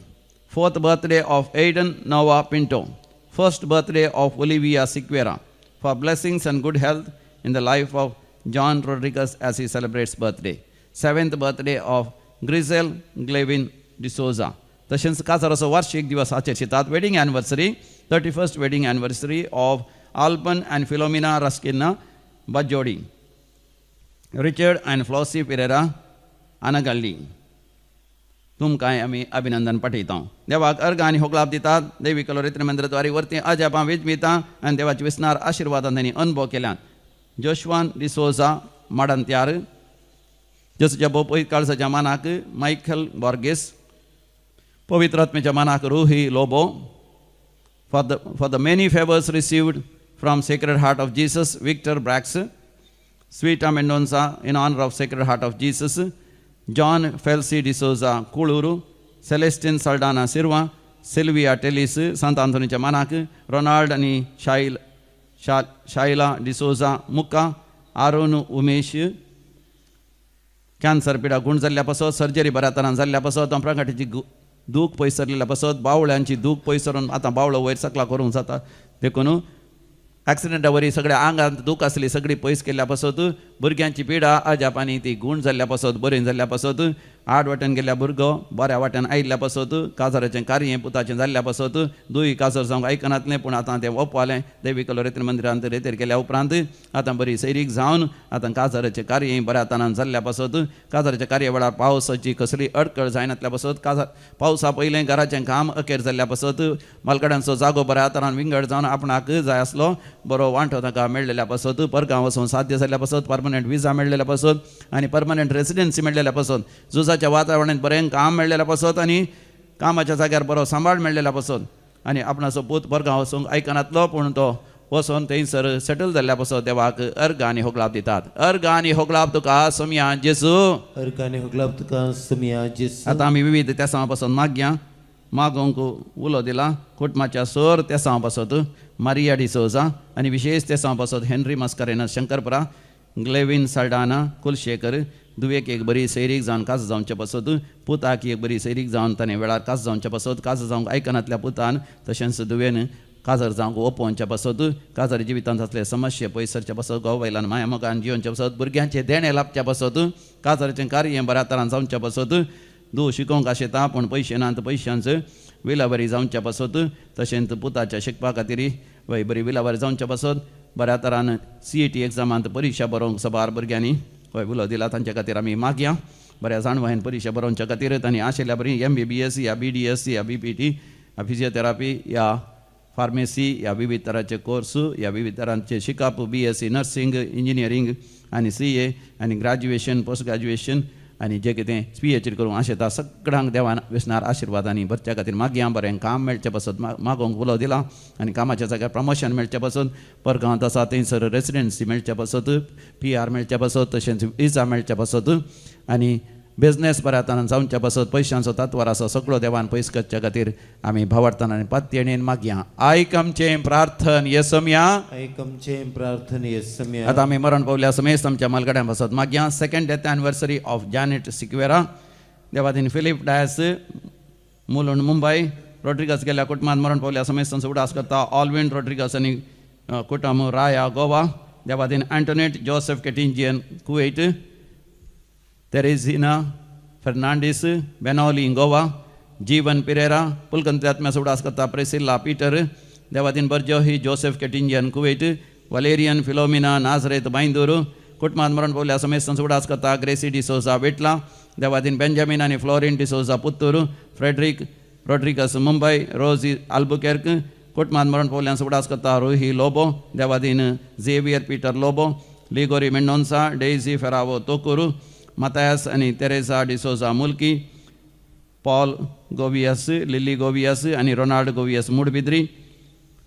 Speaker 3: 4th birthday of Aiden Noah Pinto. 1st birthday of Olivia Siqueira. For blessings and good health in the life of John Rodriguez as he celebrates birthday. 7th birthday of Grisel Glavin D'Souza.
Speaker 1: तशेंच काजाराचो वार्षिक दिवस आचरशितात. Wedding anniversary 31st wedding anniversary of Alban and Philomena Rasquinha Bajjodi, Richard and Flossy Pereira आनागल्ली. तुमकांय आमी अभिनंदन पाठयता. देवाक अर्घ आनी होगलाप दितात. दैवी कलोरित्र मंदिराद्वारे वरती अजापां वेजमिता आनी देवाचे विस्नार आशिर्वादान तांणी अनुभव केल्यात. जोशवान डिसोजा माडांत्यार, जेसूच्या भोवपळीत काळजाच्या मानाक मायकल बॉर्गेस, पवित्र आत्म्याच्या मानाक Roohi Lobo. For the many favors received from Sacred Heart of Jesus, Victor Brax, Sweeta Mendonça in honor of Sacred Heart of Jesus, John Felsi D'Souza Kuluru, Celestine Saldana Sirva, Sylvia Tellis Sant Anthonyच्या मानाक, Ronald आणि Sheila D'Souza मुक्का, Aron Umesh cancer पिडा गुण जाल्ल्या पासत, surgery बऱ्या तरान जाल्ल्या पासत, अम्प्रांगाटीची दूख पयसरलेल्या पासत, बावळ्यांची दूख पयसरून आतां बावळो वयर सकला करूंक जाता. देखून ॲक्सिडेंटा वरी सगळ्या आंगांत दूख आसली सगळी पयस केल्ल्या पासत, भुरग्यांची पिडा अजापांनी ती गुण जाल्ल्या पासत, बरी जाल्ल्या पासत, आड वाटेन गेल्ल्या भुरगो बऱ्या वाट्यान आयिल्ल्या पासत, काजाराचें कार्य पुताचें जाल्ल्या पासत, दूय काजर जावंक आयकनातलें पूण आतां तें ओपवालें. दैवी कलोरित्र मंदिरांत रेतेर केल्या उपरांत आतां बरी सैरीक जावन आतां काजाराचें कार्य बऱ्या तरान जाल्ल्या पासत, काजाराच्या कार्य वेळार पावसाची कसली अडकळ जायनातल्या पासत, काजार पावसा पयलें घराचें काम अखेर जाल्ल्या पासत, मालकड्यांचो जागो बऱ्या तरान विंगड जावन आपणाक जाय आसलो बरो वांटो ताका मेळलेल्या पासत, परगांव वचून साध्य जाल्ल्या पासत, परमनंट विजा मेळलेल्या पासत आनी परमनंट रेसिडेन्सी मेळलेल्या पासत, झुजाच्या वातावरणांत बरें काम मेळलेल्या पासत आनी कामाच्या जाग्यार बरो सांबाळ मेळलेल्या पासत आनी आपणाचो पूत परगांव वचूंक आयकनातलो पूण तो वचून थंयसर सेटल जाल्ल्या पासत देवाक अर्घ आनी होगलाप दितात. अर्घ आनी होगलाप तुका सोमिया जेजू.
Speaker 2: अर्घ आनी होगलाप तुका सोमिया जेजू.
Speaker 1: आतां आमी विविध तेसां पासून मागया. मागोंक उलो दिला कुटुंबाच्या सोर तेसां पासत मारिया डिसोजा आनी विशेष तेसां पासत हेनरी मस्कारेनस शंकरपुरा, ग्लेविन साल्डाना कुलशेकर, दुवेक एक बरी सैरीक जावन काज जावचे पासत, पुताक एक बरी सैरीक जावन ताणें वेळार काज जावचे पासत, काज जावंक आयकनातल्या पुतान तशेंच दुवेन काजर जावंक ओपोवचे पासत, काजर जिवितांत असले समस्या पयसरचे पासत, घोव बायलान माया मोगान जिवनचे पासत, भुरग्यांचे देणे लाभचे पासत, काजराचें कार्य बऱ्या तरान जावचे पासत, दू शिकोवंक आशेता पूण पयशे नात पयशांच विलावरी जावचे पासत, तशेंच पुताच्या शिकपा खातीर बरी विलावरी जावचे पासत, बऱ्या तरान CET एग्जामांत परीक्षा बरोवंक सबार भुरग्यांनी उलो दिला. तांचे खातीर आमी मागया. बऱ्या जाणवायेन परीक्षा बरोवच्या खातीर तांणी आशिल्ल्या बरी MBBS या BDS या BPT या फिजिओथेरापी या फार्मेसी या विविध तरांचे कोर्स या विविध तरांचे शिकप BSc नर्सिंग इंजिनियरींग आनी CA आनी ग्रॅज्युएशन पोस्ट ग्रॅज्युएशन आनी जे कितें PhD करूंक आशेता सगळ्यांक देवान विस्नार आशिर्वादांनी भरच्या खातीर मागया. बरें काम मेळचें पासत मागोंक उलो दिला आनी कामाच्या जाग्यार प्रमोशन मेळचें पासत, परगांवांत आसा थंयसर रेसिडेन्सी मेळचें पासत, PR मेळचें पासत, तशेंच विजा मेळचें पासत आनी बिझनेस बऱ्या तरान जावचे पासत, पयशांचो तत्वार आसा सगळो देवान पयस करचे खातीर आमी भावार्थान आनी पातयेणेन मागया. आयक आमचें प्रार्थन येसुम्या.
Speaker 2: आयक आमचें प्रार्थन येसुम्या.
Speaker 1: आतां आमी मरण पावल्या समेत आमच्या मालगड्यां पासत मागया. 2nd death anniversary of Janet Sequeira, Devadin Philip Dias Mulund Mumbai, Rodrigues गेल्या कुटुंबांत मरण पावल्या समेत तांचो उडास करता. ऑलविन रॉड्रिगस आनी कुटुंब राया गोवा, देवादीन अँटोनेट जोसेफ केटिंजियन कुवेट, तेरेझिना फर्नांडीस बेनॉली गोवा, जीवन पिरेरा पुलकंत्री आत्म्याचो उडास करता. प्रेसिल्ला पीटर, देवादीन बर्जोही जोसेफ केटिंजियन Kuwait, Valerian Philomena Nazareth Bandur, कुटुंबांत मरण पावल्या समेत तांचो उडास करता. ग्रेसी डिसोजा वेटला, देवादीन बेंजामिन आनी Florine D'Souza Puttur, Frederick Rodrigues Mumbai, Rosy Albuquerque, कुटुंबांत मरण पावल्यांचो उडास करता. रोही लोबो, देवादीन Xavier Peter Lobo, Ligory Mendonca, Daisy Ferrao Tokur, Mathias आनी Teresa D'Souza Mulki, Paul Goveas, Lily Goveas आनी Ronald Goveas Moodbidri,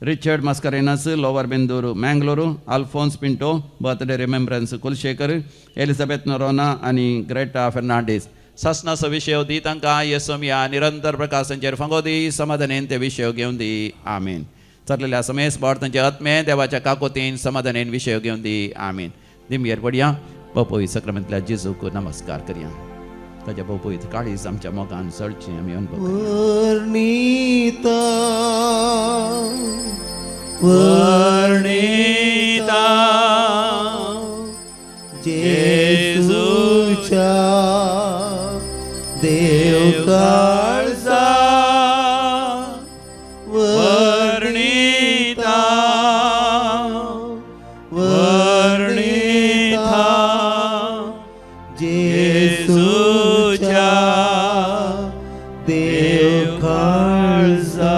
Speaker 1: Richard Mascarenhas lower Bendur Mangaluru, Alphonse Pinto birthday remembrance Kulshekar, Elizabeth Noronha आनी ग्रेटा फेर्नांडीस. ससनाचो विशय दी तांकां येसुम्या निरंतर प्रकाशांचेर फंगो दी, समाधानेन ते विशय घेवन दी. आमीन. चरलेल्या समेस बाळ तांचे आत्मे देवाच्या काकोतीन समाधानेन विशय घेवन दी. आमीन. दिमयेर पडया. पपई सक्रामेंतल्या जेजूक नमस्कार करया. ताच्या पपईत काळीज आमच्या मोगान चडचें आमी अनुभव
Speaker 2: वर्णिता वर्णिता जेजूच्या देव काळजा देव काळजा.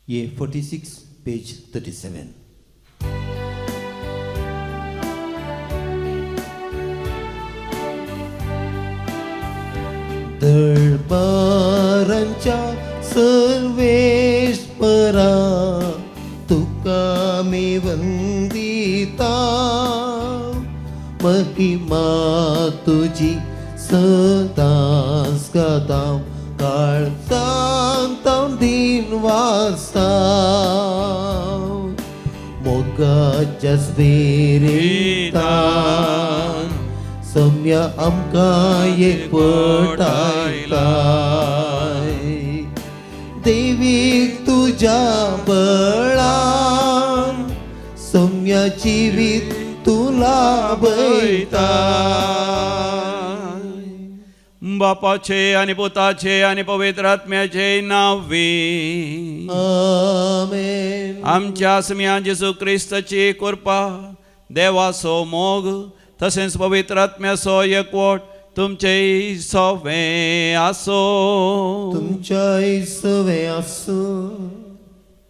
Speaker 2: ये 46 पेज 37. दरबारांच्या सर्वेश्वरा तुका मी वंदिता, महिमा तुझी सदांच गाता, काळजांत दिन वाजता. मोगाच्या स्पिरितान सम्या आमकां एकवटायलाय, देवीक तुझ्या बळान सम्या जिवीत तुला बैता.
Speaker 1: बापाचे आणि पुताचे आणि पवित्र आत्म्याचे नावे.
Speaker 2: आमेन.
Speaker 1: आमच्या आसम्या जेसू ख्रिस्ताची कृपा, देवाचो मोग, तसेच पवित्र आत्म्याचो एकवट तुमचे सवे आसो.
Speaker 2: तुमच्या सवे आसो.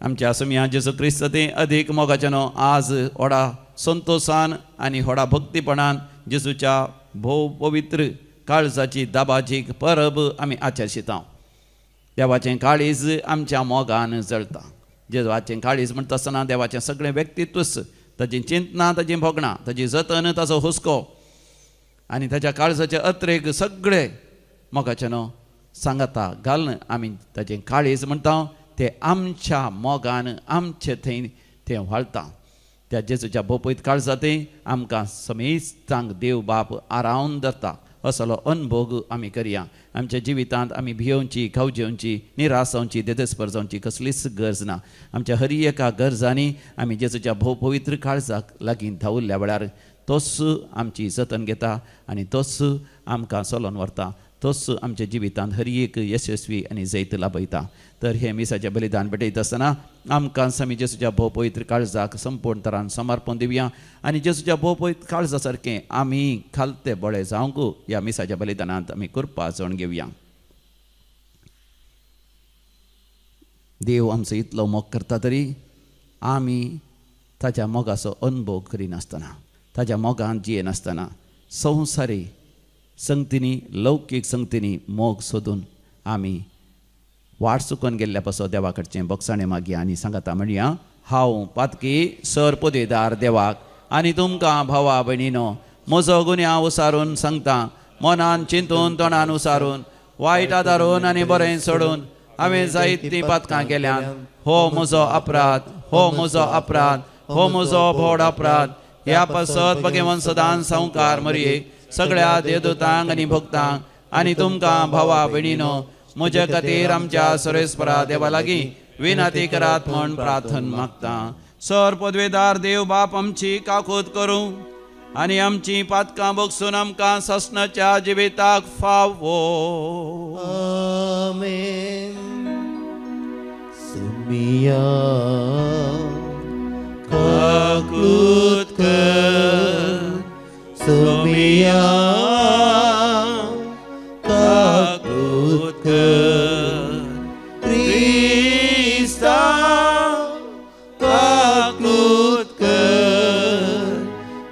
Speaker 1: आमच्या आसम्या जेसू ख्रिस्त ते अधिक मोगाच्यानो आज व्हडा संतोषान आणि व्हडा भक्तीपणान जेसूच्या भोव पवित्र काळजाची दाबाजीक परब आमी आचरशिता. देवाचें काळीज आमच्या मोगान जळटा. देवाचें काळीज म्हणटा आसतना देवाचें सगळें व्यक्तित्वच, ताची चिंतना, ताची भोगणां, ताची जतन, ताचो हुस्को आनी ताच्या काळजाचे अत्रेक सगळे मोगाच्यानो सांगाता घालन आमी ताचें काळीज म्हणटा. तें आमच्या मोगान आमचे थंय तें व्हाळटा. त्या जेजूच्या भोवपयत काळजांत आमकां समेस्तांक देव बाप आरावन धरता. असलो अनुभव आमी करया. आमच्या जिवितांत आमी भियोवची, खावजेवची, निरासावची, देदेस्पर जावची कसलीच गरज ना. आमच्या हर एका गरजांनी आमी जेजूच्या भोव पवित्र काळजाक लागीं धांवल्ल्या वेळार तोच आमची जतन घेता आनी तोच आमकां चलोवन व्हरता. तोच आमच्या जिवितांत हर एक यशस्वी आनी जैत लाभयता. तर हे मिसाचें बलिदान भेटयता आसतना आमकां आमी जेजूच्या भोव पवित्र काळजाक संपूर्ण तरान समर्पण दिवया आनी जेजूच्या भोव पवित्र काळजा सारकें आमी खालते बळे जावंक ह्या मिसाच्या बलिदानांत आमी कृपा जोड घेवया. देव आमचो इतलो मोग करता तरी आमी ताच्या मोगाचो अनुभव करिनासतना, ताच्या मोगान जियेनासतना संवसारी संगतींनी, लौकीक संगतींनी मोग सोदून आमी वाट चुकोवन गेल्ल्या पासो देवा कडचें बोगसाणें मागया आनी सांगाता म्हणया. हांव पातकी सर पोदेदार देवाक आनी तुमकां भावा भयणीनो म्हजो गुन्यांव उसारून सांगता. मनान चिंतून तोंडान उसारून वायट आदारून आनी बरें सोडून हांवें जायतीं पातकां केल्यात. हो म्हजो अपराध, हो म्हजो अपराध, हो म्हजो व्हड अपराध. ह्या पासत भगवंत सदांच संवकार मरये सगळ्या देवदूतांक आनी भक्तांक आनी तुमकां भावा भयणीनो म्हजे खातीर आमच्या सर्वेस्परा देवा लागीं विनंती करात म्हण प्रार्थन मागता. सर पदवेदार देव बाप आमची काकूत करूं आनी आमची पातकां बगसून आमकां ससनाच्या जिविताक फावो.
Speaker 2: आमेन. सुमिया काकूत कर, सुमिया काकूत कर, क्रिस्ता काकूत कर,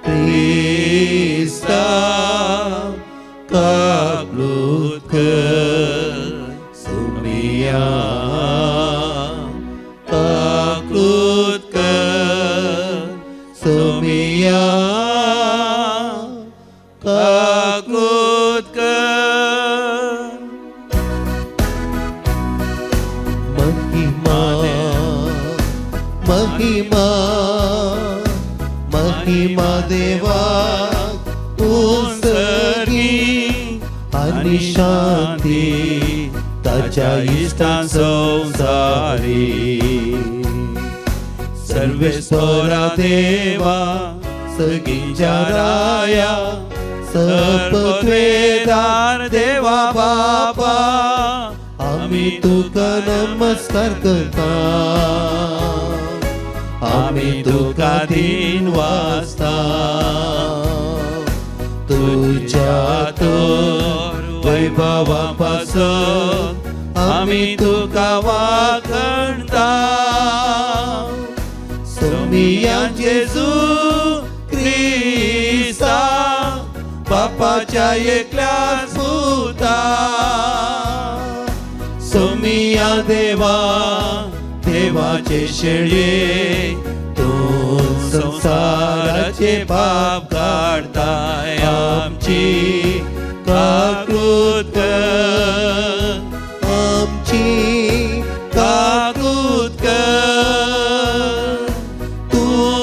Speaker 2: क्रिस्ता काकूत कर, सुमिया काकूत कर, सुमिया काकूत कर. महिमा महिमा महिमा देवाक उसरी आणि शांती ताच्या इष्टां संसारी. सर्वेश्वरा देवा सगळींच्या राया
Speaker 1: सर्ववेदार देवा बापा,
Speaker 2: आम्ही तुका नमस्कार करता, आम्ही तुका दिन वाजता, तुझ्या तोर वैभवापासून आम्ही तुका वाखणता. सोमिया जेजू ख्रिस्ता, बापाच्या एकल्या सुता, सोमिया देवा, देवाचे शेळये, तू संसाराचे पाप काढताय. आमची काकृत कर, आमची काकृत कर. तू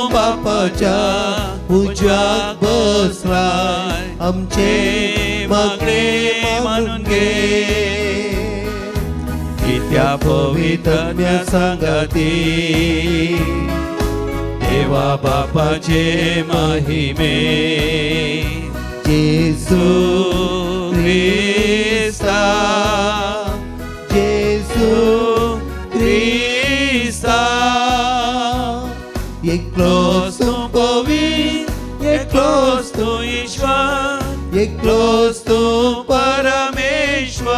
Speaker 2: बापाच्या उजव्यात बसलाय, आमचे मागणे मानून घे. त्या पवित्र संगती देवा बापाचे महिमे, जेजू ख्रिस्ता, जेजू ख्रिस्ता. एकलोस तू पवित्र, एकलोस तू ईश्वर, एकलोस तू परमेश्वर.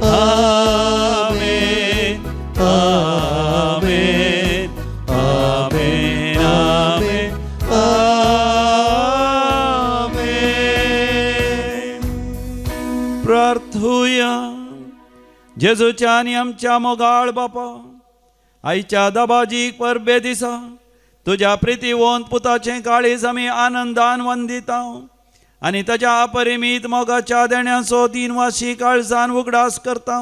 Speaker 2: आमेन, आमेन, आमेन, आमेन, आमेन.
Speaker 1: प्रार्थूया. जेजूच्या आणि आमच्या मोगाळ बापा, आईच्या दबाजीक परबे दिसा तुझ्या प्रितीवंत पुताचे काळीज आमी आनंदान वंदिता, आणि ताच्या अपरिमीत मोगाच्या देण्याचो दिनवाशी काळजान उगडास करता.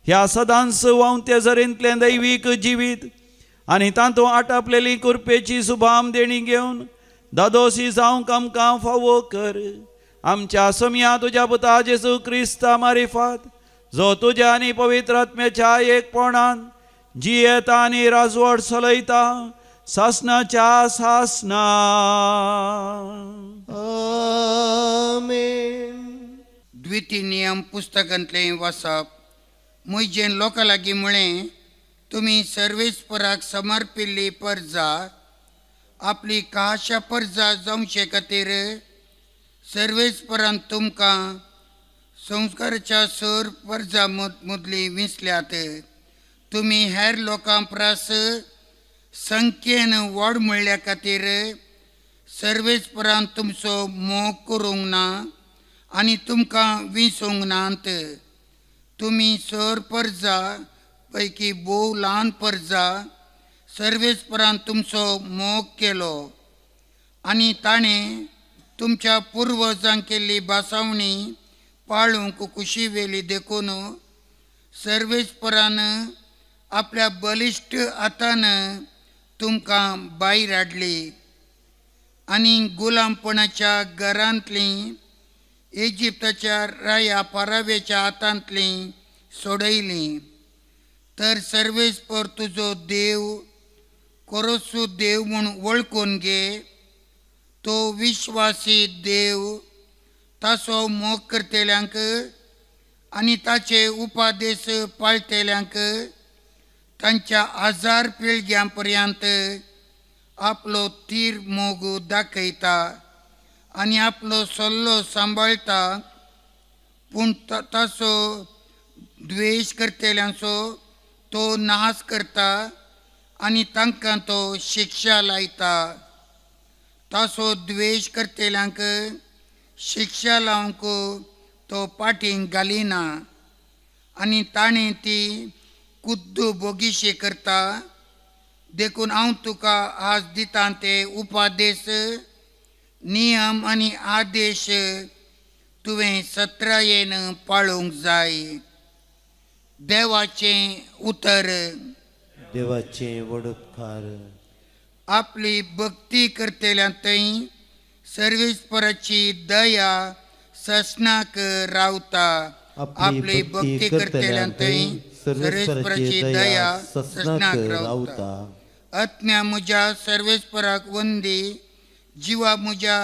Speaker 1: ह्या सदांच वावते झरींतलें दैवीक जिवीत आनी तातूंत आटापलेली कुरपेची सुभाम देणी घेवन दादोशी जावंक आमकां फावो कर. आमच्या समिया तुज्या पुता जेजू क्रिस्ता मारिफात, जो तुज्या आनी पवित्र आत्म्याच्या एकपणान जियेता आनी राजवट चलयता सासनाच्या सासना.
Speaker 2: आमेन.
Speaker 4: द्वितीय नियम पुस्तकांतले वाचप. मुयजेन लोकां लागीं म्हळें, तुमी सर्वेस्पराक समर्पिल्ली पर्जा आपली काशा पर्जा जावचे खातीर सर्वेस्परान तुमकां संस्काराच्या सर पर्जा मदली विसल्यात. तुमी हेर लोकां प्रास संख्येन व्हड म्हणल्या खातीर सर्वेस्परान तुमचो मोग करूंक ना आनी तुमकां विसोंक नात. तुमी सर पर्जा पैकी भोव ल्हान पर्जा सर्वेस्परान तुमचो मोग केलो, आनी ताणें तुमच्या पुर्वजांक केल्ली बासावणी पाळूंक कुशी वेली देखून सर्वेस्परान आपल्या बलिश्ट हातान तुमकां भायर हाडली आनी गुलामपणाच्या घरांतलीं इजिप्ताच्या राया पारावेच्या हातांतलीं सोडयलीं. तर सर्वेस्पर तुजो देव कोरोसू देव म्हूण वळखून घे. तो विश्वासी देव ताचो मोग करतेल्यांक आनी ताचे उपादेश पाळटेल्यांक तांच्या 1000 पिळग्यां पर्यंत आपलो तीर मोग दाखयता आनी आपलो सल्लो सांबाळटा. पूण ताचो द्वेश करतेल्यांचो तो नाश करता आनी तांकां तो शिक्षा लायता. ताचो द्वेश करतेल्यांक शिक्षा लावंक तो पाठींक घालिना आनी ताणें ती कुद्द बोगीशी करता. देखून हांव तुका आज दितां ते उपादेश, नियम आनी आदेश तुवें सत्रायेन पाळूंक जाय. देवाचें उतर.
Speaker 2: देवाचे वडपकार.
Speaker 4: आपली भक्ती करतेल्या थंय सर्वेस्पराची दया ससनाक रावता. आपली भक्ती करतेल्या थंय सर्वेस्पराची दया ससनाक रावता. आत्म्या म्हज्या सर्वेस्पराक वंदी, जिवा म्हज्या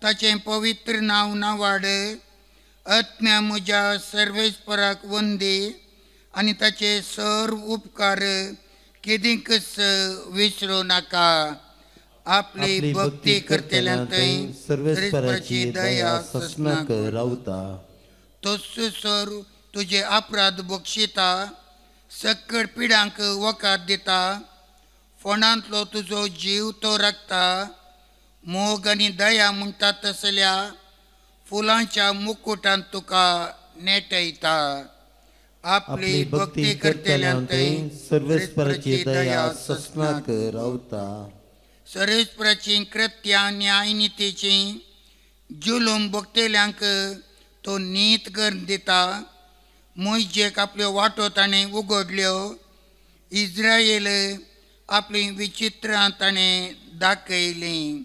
Speaker 4: ताचें पवित्र नांव ना वाड. आत्म्या म्हज्या सर्वेस्पराक वंदे आनी ताचे सर्व उपकार केदींकच विसरूं नाका. आपली भक्ती करतल्यांत थंय सर्वेस्पराची दया ससनाक
Speaker 2: रावता.
Speaker 4: तोच सर तुझे अपराध बक्षिता, सक्कड पिडांक वकात दिता. फोंडांतलो तुजो जीव तो राखता. मोग आनी दया म्हणटा तसल्या फुलांच्या मुकुटांत तुका नेटयता. आपली भक्ती करतल्यांत थंय
Speaker 2: सर्वेस्पराची दया ससनाक रावता.
Speaker 4: सर्वेस्पराची कृत्यां न्याय नितीची जुलूम भोगतेल्यांक तो नीत कर दिता. मोइजेक आपल्यो वाटो ताणें उगडल्यो. इस्रायेल आपली विचित्रां ताणें दाखयली.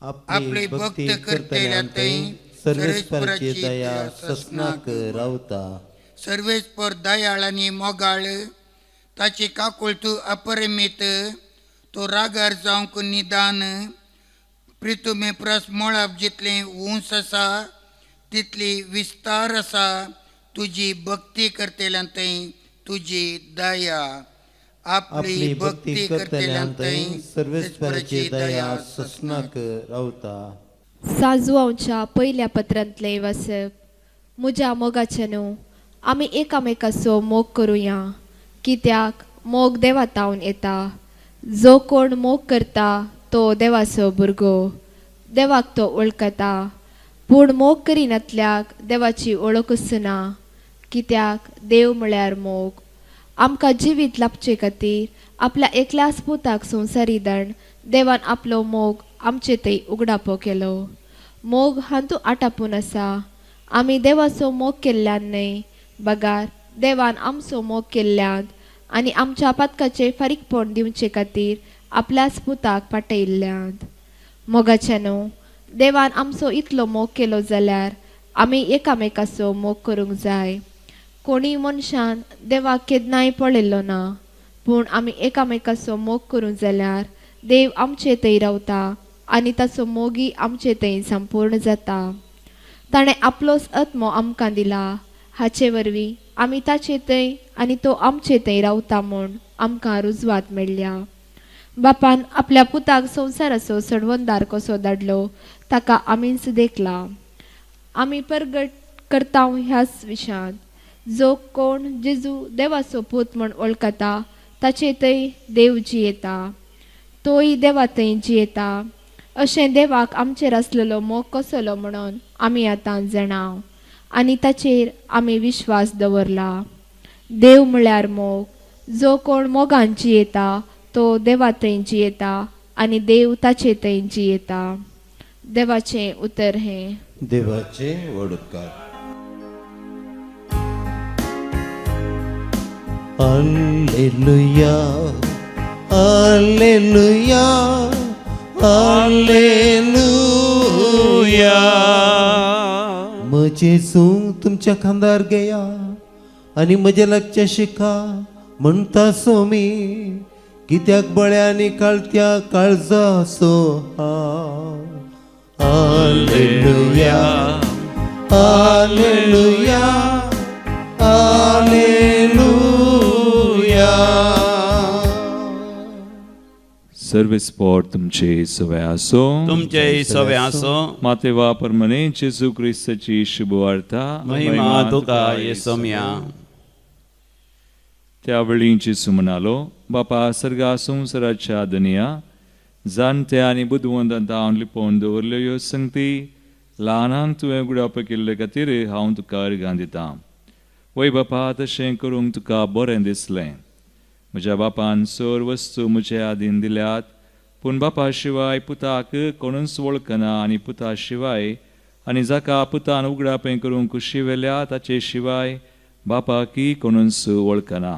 Speaker 4: आपली भक्त करतल्यांत थंय
Speaker 2: सर्वेस्पराची दया ससनाक रावता.
Speaker 4: सर्वेस्पर दयाळ आनी मोगाळ, ताची काकूळ तूं अपरिमीत. तो रागार जावंक निदान. प्रितुमे प्रस मळब जितलें उंच आसा तितली विस्तार आसा तुजी भक्ती करतल्यांत थंय तुजी दया. आपली भक्ती करतल्यांत थंय
Speaker 2: सर्वेस्पराची दया ससनाक रावता.
Speaker 5: सांजवांच्या पहिल्या पत्रांतले वाचप. म्हज्या मोगाचे न्हू, आमी एकामेकाचो मोग करुया, कित्याक मोग देवातावन येता. जो कोण मोग करता तो देवाचो भुरगो, देवाक तो वळखता. पूण मोग करिनातल्याक देवाची वळखूच ना, कित्याक देव म्हळ्यार मोग. आमकां जिवीत लाभचे खातीर आपल्या एकल्याच पुताक संवसारी दण देवान आपलो मोग आमचे थंय उगडापो केलो. मोग हातूं आटापून आसा. आमी देवाचो मोग केल्ल्यान न्हय, बगार देवान आमचो मोग केल्ल्यान आनी आमच्या पातकाचे फारीकपण दिवचे खातीर आपल्याच पुताक पाठयिल्ल्यान. मोगाचे न्हू, देवान आमचो इतलो मोग केलो जाल्यार आमी एकामेकाचो मोग करूंक जाय. कोणी मनशान देवाक केन्नाय पळयल्लो ना, पूण आमी एकामेकाचो मोग करूंक जाल्यार देव आमचे थंय रावता आनी ताचो मोगी आमचे थंय संपूर्ण जाता. ताणें आपलोच आत्मो आमकां दिला. हाचे वरवीं आमी ताचे थंय आनी तो आमचे थंय रावता म्हूण आमकां रुजवात मेळ्ळ्या. बापान आपल्या पुताक संवसाराचो सडवंदार कसो धाडलो ताका आमीच देखला. आमी परगट करता ह्याच विशयांत. जो कोण जेजू देवाचो पूत म्हूण वळखता ताचे थंय देव जियेता, तोय देवा थंय जियेता. अशें देवाक आमचेर आसलेलो मोग कसलो म्हणून आमी आतां जाणाव आनी ताचेर आमी विश्वास दवरला. देव म्हळ्यार मोग. जो कोण मोगान जियेता तो देवा थंय जियेता आनी देव ताचे थंय जियेता. देवाचें उतर हें.
Speaker 2: देवाचे वडकार. Alleluia, Alleluia, Alleluia. म्हजे सूंग तुमच्या खांदार घेया आनी म्हज्या लागच्या शिका म्हणटा सोमी, कित्याक बळ्यांनी काळत्या काळजा सो Alleluia, Alleluia, Alleluia.
Speaker 6: सर्वेस्पोर तुमचे सवय असो.
Speaker 1: तुमचे सवे आसो.
Speaker 6: मातेवा परमने जेजू क्रिस्ताची शुभवार्ता.
Speaker 1: महिमा तुका येसोम्या.
Speaker 6: त्यावेळी जेजू म्हणालो, बापा सर्गा संवसाराच्या दुनिया जाणते आनी बुदवंतांत हांव लिपोवन दवरल्यो ह्यो संगती ल्हानांक तुवें उगडाप केल्ले खातीर हांव तुका अर्गां दितां. वय बापा, तशें करूंक तुका बरें दिसलें. म्हज्या बापान सर वस्तू म्हजे आदीन दिल्यात, पूण बापा शिवाय पुताक कोणूच वळखना आनी पुता शिवाय आनी जाका पुतान उगडापें करूंक खुशी वेल्या ताचे शिवाय बापाकी कोणूच वळखना.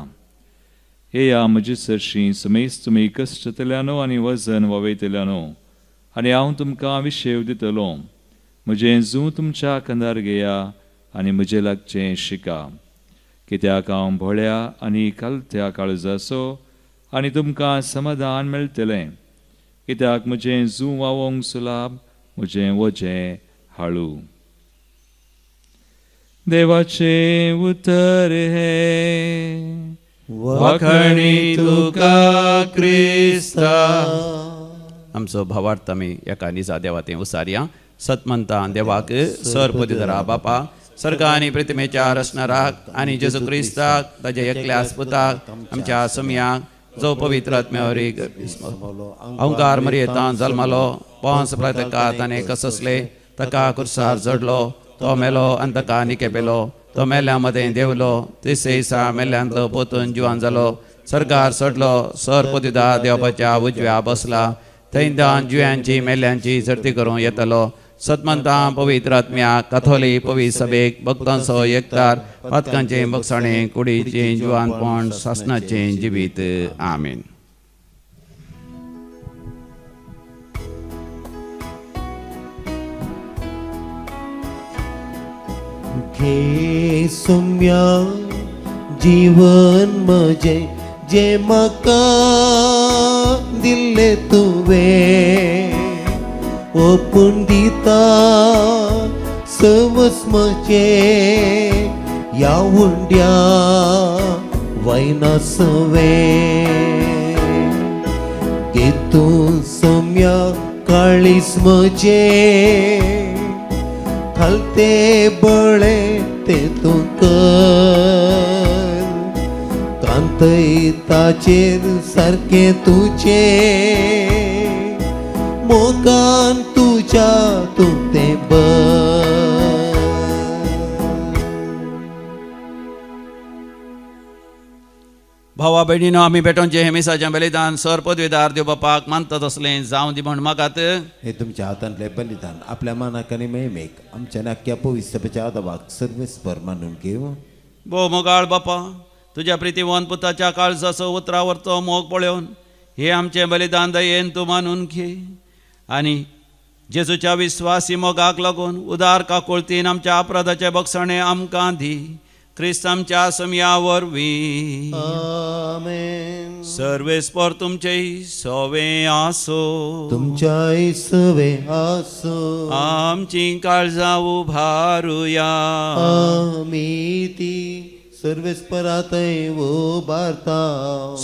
Speaker 6: येया म्हजी चडशीं समेज तुमी कश्टतल्यानो आनी वजन ववयतल्यानो आनी हांव तुमकां विशेव दितलो. म्हजें जूं तुमच्या खांदार घेया आनी म्हजे लागचें शिका, कित्याक हांव भोळ्या आनी कालत्या काळजाचो आनी तुमकां समाधान मेळटलें. कित्याक म्हजें जू वावोंक सुलाब, म्हजें वजें हाळू. देवाचे उतर हे
Speaker 1: वखणी तुका क्रिस्ता. आमचो भावार्थ आमी एका निजा देवातें उसारया. सतमंता देवाक सरपदीधरा बापा, सर्गा आनी पृथ्वीच्या रचणाराक आनी जेजू क्रिस्ताक ताचे एकल्यास पुताक आमच्या समयाक जो पवित्र आत्म्यावरी अवंकार मरयेतान जल्मालो, पोंस प्रत्येकात आनी कससले, ताका कुर्सार जडलो, तो मेलो आनी ताका निकेपेलो, तो मेल्या मदें देवलो, तिसेसा मेल्यांतलो पोतून जिवान जालो, सर्गार चडलो, सरपदीदा देवाच्या उजव्या बसला, थंयदान जिव्यांची मेल्यांची सर्ती करूं येतलो. सतमंता पवित्र आत्म्या कथोली पवित्र सभेक भक्तांचो एकतार पातकांचें बगसाणें कुडीचें जिवानपण सासणाचें जिवीत. आमीन.
Speaker 2: घे सौम्या जीवन म्हजे जे म्हाका दिल्ले तुवें, ओपून दिता सवस म्हजे ह्या हुंड्या वायना सवें. घे तूं सौम्या काळीस म्हजे, खालते बळे तेतूं कर, कांतय ताचेर सारके तुजे, मोगान तुज्या तूं तें बर.
Speaker 1: भावा भयणीनो, आमी भेटोवचें हे मिसाचें बलिदान सर पदवीदार देव बापाक मानता तसलें जावं दी म्हण मागात.
Speaker 2: हे तुमच्या हातांतले बलिदान आपल्या मानाक आनी मेळमेक आमच्या नाक्या पवित्र सभेच्या आदाबाक सर्वेस्पर मानून घेव.
Speaker 1: भोव मोगाळ बापा, तुज्या प्रितीवन पुताच्या काळजाचो उतरावरचो मोग पळोवन हे आमचें बलिदान दयेन तूं मानून घे. आनी जेजूच्या विस्वासी मोगाक लागून उदार काकुळतीन आमच्या अपराधाचें बगसणें आमकां दी. क्रिस्त आमच्या समया वरवीं.
Speaker 2: आमेन.
Speaker 1: सर्वेस्पर तुमचेय सवें आसो.
Speaker 2: तुमच्या सवे आसो.
Speaker 1: आमची काळजां उभारुया.
Speaker 2: आमी ती सर्वेस्परातय उबारता.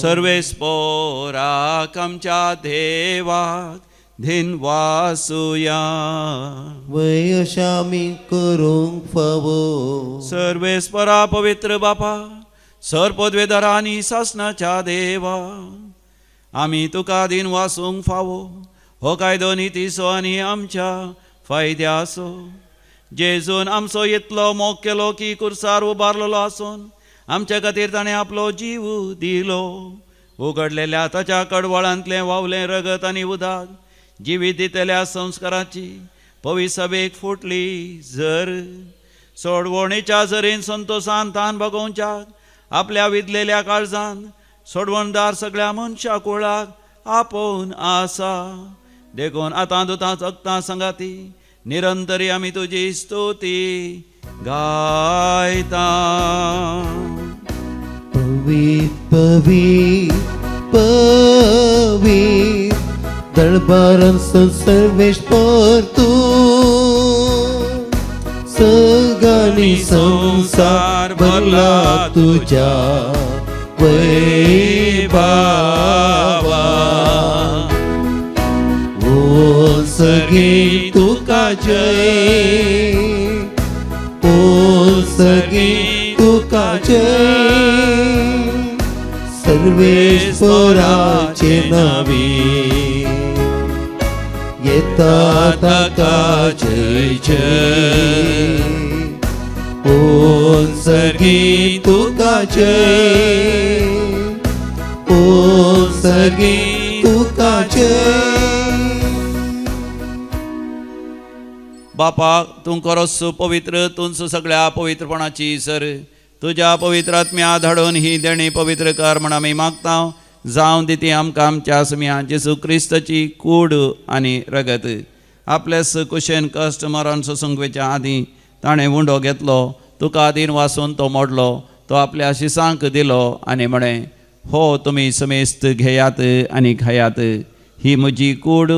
Speaker 1: सर्वेस्पराक आमच्या देवाक धीन वासुया.
Speaker 2: वय अशें आमी करूंक फावो.
Speaker 1: सर्वेस्परा पवित्र बापा, सर पदवेदारा आनी सासणाच्या देवा, आमी तुका दिन वासूंक फावो. हो कायदो नितीसो आनी आमच्या फायद्याचो. जेजून आमचो इतलो मोग केलो की कुर्सार उबारलेलो आसून आमच्या खातीर ताणें आपलो जीव दिलो. उगडलेल्या ताच्या कडवळांतलें वावलें रगत आनी उदक जिवीत दितल्या संस्काराची पवित्र सभेक फुटली जर. सोडवणेच्या झरीन संतोषान तान भोगोवच्याक आपल्या विदलेल्या काळजान सोडवणदार सगळ्या मनशा कुळाक आपोवन आसा. देखून आतां दुतां जगता संगाती निरंतरी आमी तुजी स्तुती गायता.
Speaker 2: पवित्र पवित्र पवित्र दरबारांचो सर्वेस्पर तूं. सगळ्यांनी संसार भरला तुज्या वैभवा. ओ सगळी तुका जय. ओ सगळी तुका जय. सर्वेस्पराचे नावी येता ताका जय जय. ओ सगळी तुका जय. ओ सगळी तुका जय.
Speaker 1: बापा, तूं खरोच पवित्र, तूंच सगळ्या पवित्रपणाची सर. तुज्या पवित्र आत्म्या धाडून ही देणी पवित्र कर म्हण आमी मागता. जावं दी ती आमकां आमच्या समिया जेजू क्रिस्ताची कूड आनी रगत. आपलेस कुशेन कश्ट मरण सुसंगवेच्या आदीं ताणें उंडो घेतलो. तुका आदीन वासून तो मोडलो. तो आपल्या शिसांक दिलो आनी म्हणें, हो तुमी समेस्त घेयात आनी खायात. ही म्हजी कूड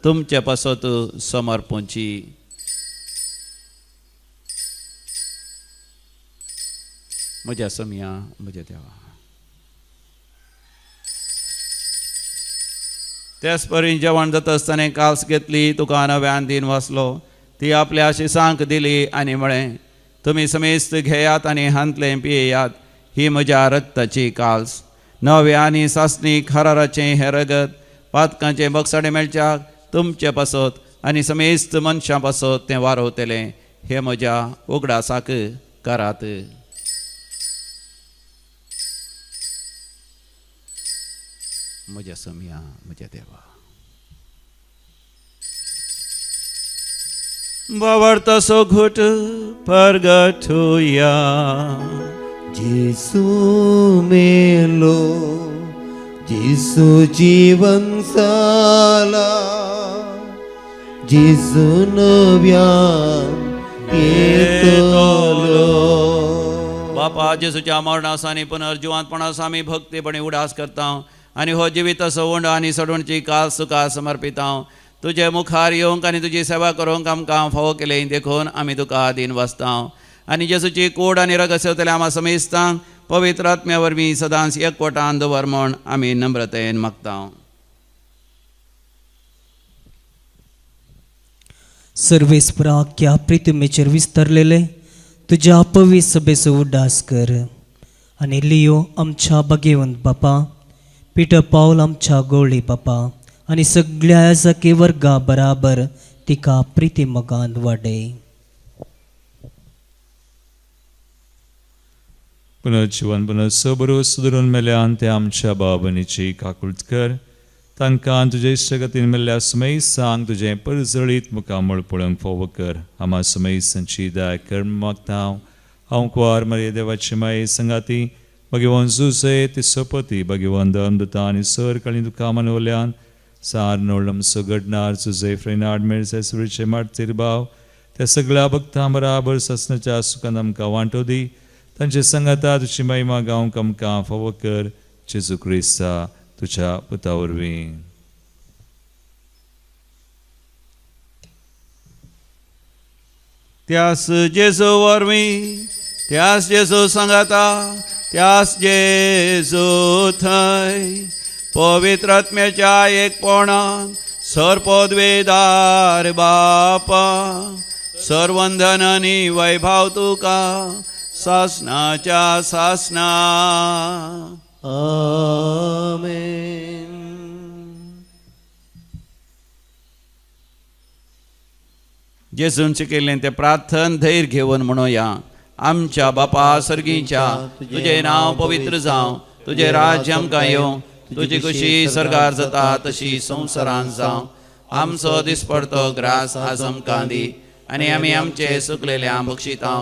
Speaker 1: तुमचे पासत समर्पूची. म्हज्या समिया म्हज्या देवा. त्याच परी जेवण जाता आसतना काल्स घेतली तुका नव्यान दिन वाचलो ती आपल्या शिसांक दिली आनी म्हळें तुमी समेस्त घेयात आनी हांतले पियेयात ही म्हज्या रक्ताची काल्स नवे आनी सासणीक हराराचें हें रगत पातकांचे बगसाडे मेळच्याक तुमचे पासत आनी समेस्त मनशां पासत तें वारोवतलें हे म्हज्या उगडासाक करात. म्हज्या समिया म्हज्या देवा. बावरतासो घुट परगटुया.
Speaker 2: जिसू मेलो जिसू जीवन साला जिसू नव्यान येतलो.
Speaker 1: बापा जेसूच्या मरणासानी पुनर्जिवांतपणास आमी भक्तीपणे उडास करता आनी हो जिवीत सवंड आनी सडवणची काल सुका समर्पिता. तुजे मुखार येवंक आनी तुजी सेवा करूंक आमकां फावो केलें देखून आमी तुका दिन वाचता आनी जेसूची कूड आनी रगत सेवतले आम्हा समेस्तांक पवित्र आत्म्या वरवीं सदांच एकवटान दवर म्हण आमी नम्रतेन मागता.
Speaker 7: सर्वेस्पराक ह्या प्रितमेचेर विस्तारलेले तुज्या पवित्र सभेचो उड्डास कर आनी लियो आमच्या भाग्यवंत बापा पिटर पावल आमच्या गवळी बापा आनी सगळ्या याजकी वर्गा बराबर तिका प्रिती मोगान वाडय.
Speaker 6: पुनर्जीवन पुनर्सबरो सुदरून मेल्यान ते आमच्या बाबनीची काकुळट कर तांकां तुजे इश्टगतीन मेल्ल्या समय सांग तुजें परजळीत मुखामळ पळोवंक फावो कर. आम्हा समय संची दाय कर मागता हांव कुवार मरे देवाची माये संगाती भगवान जुसे तिसोपती भगवान दमदता आनी सर काळी तुका मनवल्यान सार नोळम सुगडनार जुजे फ्रेनाड मेळचे सुरीचे माटतीर भाव त्या सगळ्या भक्तां बराबर ससनाच्या सुखान आमकां वांटो दी. तांचे संगता तुजी महिमा गावंक आमकां फावो कर. जेजू क्रिस्ता तुझ्या पुता वरवीं.
Speaker 1: त्यास जेजू वरवीं त्यास जेजू सांगाता त्यास जेजू थंय पवित्र आत्म्याच्या एकपणान सरपदवेदार बापा सर्वंधन आनी वैभव तुका सासनाच्या सासना.
Speaker 2: आमेन.
Speaker 1: जेजून शिकयलें तें प्रार्थन धैर्य घेवन म्हणूया. आमच्या बापा सर्गीच्या तुझे नांव पवित्र जावं तुझे राज्य आमकां येवं तुजी खुशी सरकार जाता तशी संवसारांत जावं. आमचो दिसपडतो ग्रास आज आमकां दी आनी आमी आमचे सुकलेल्यांक बक्षिता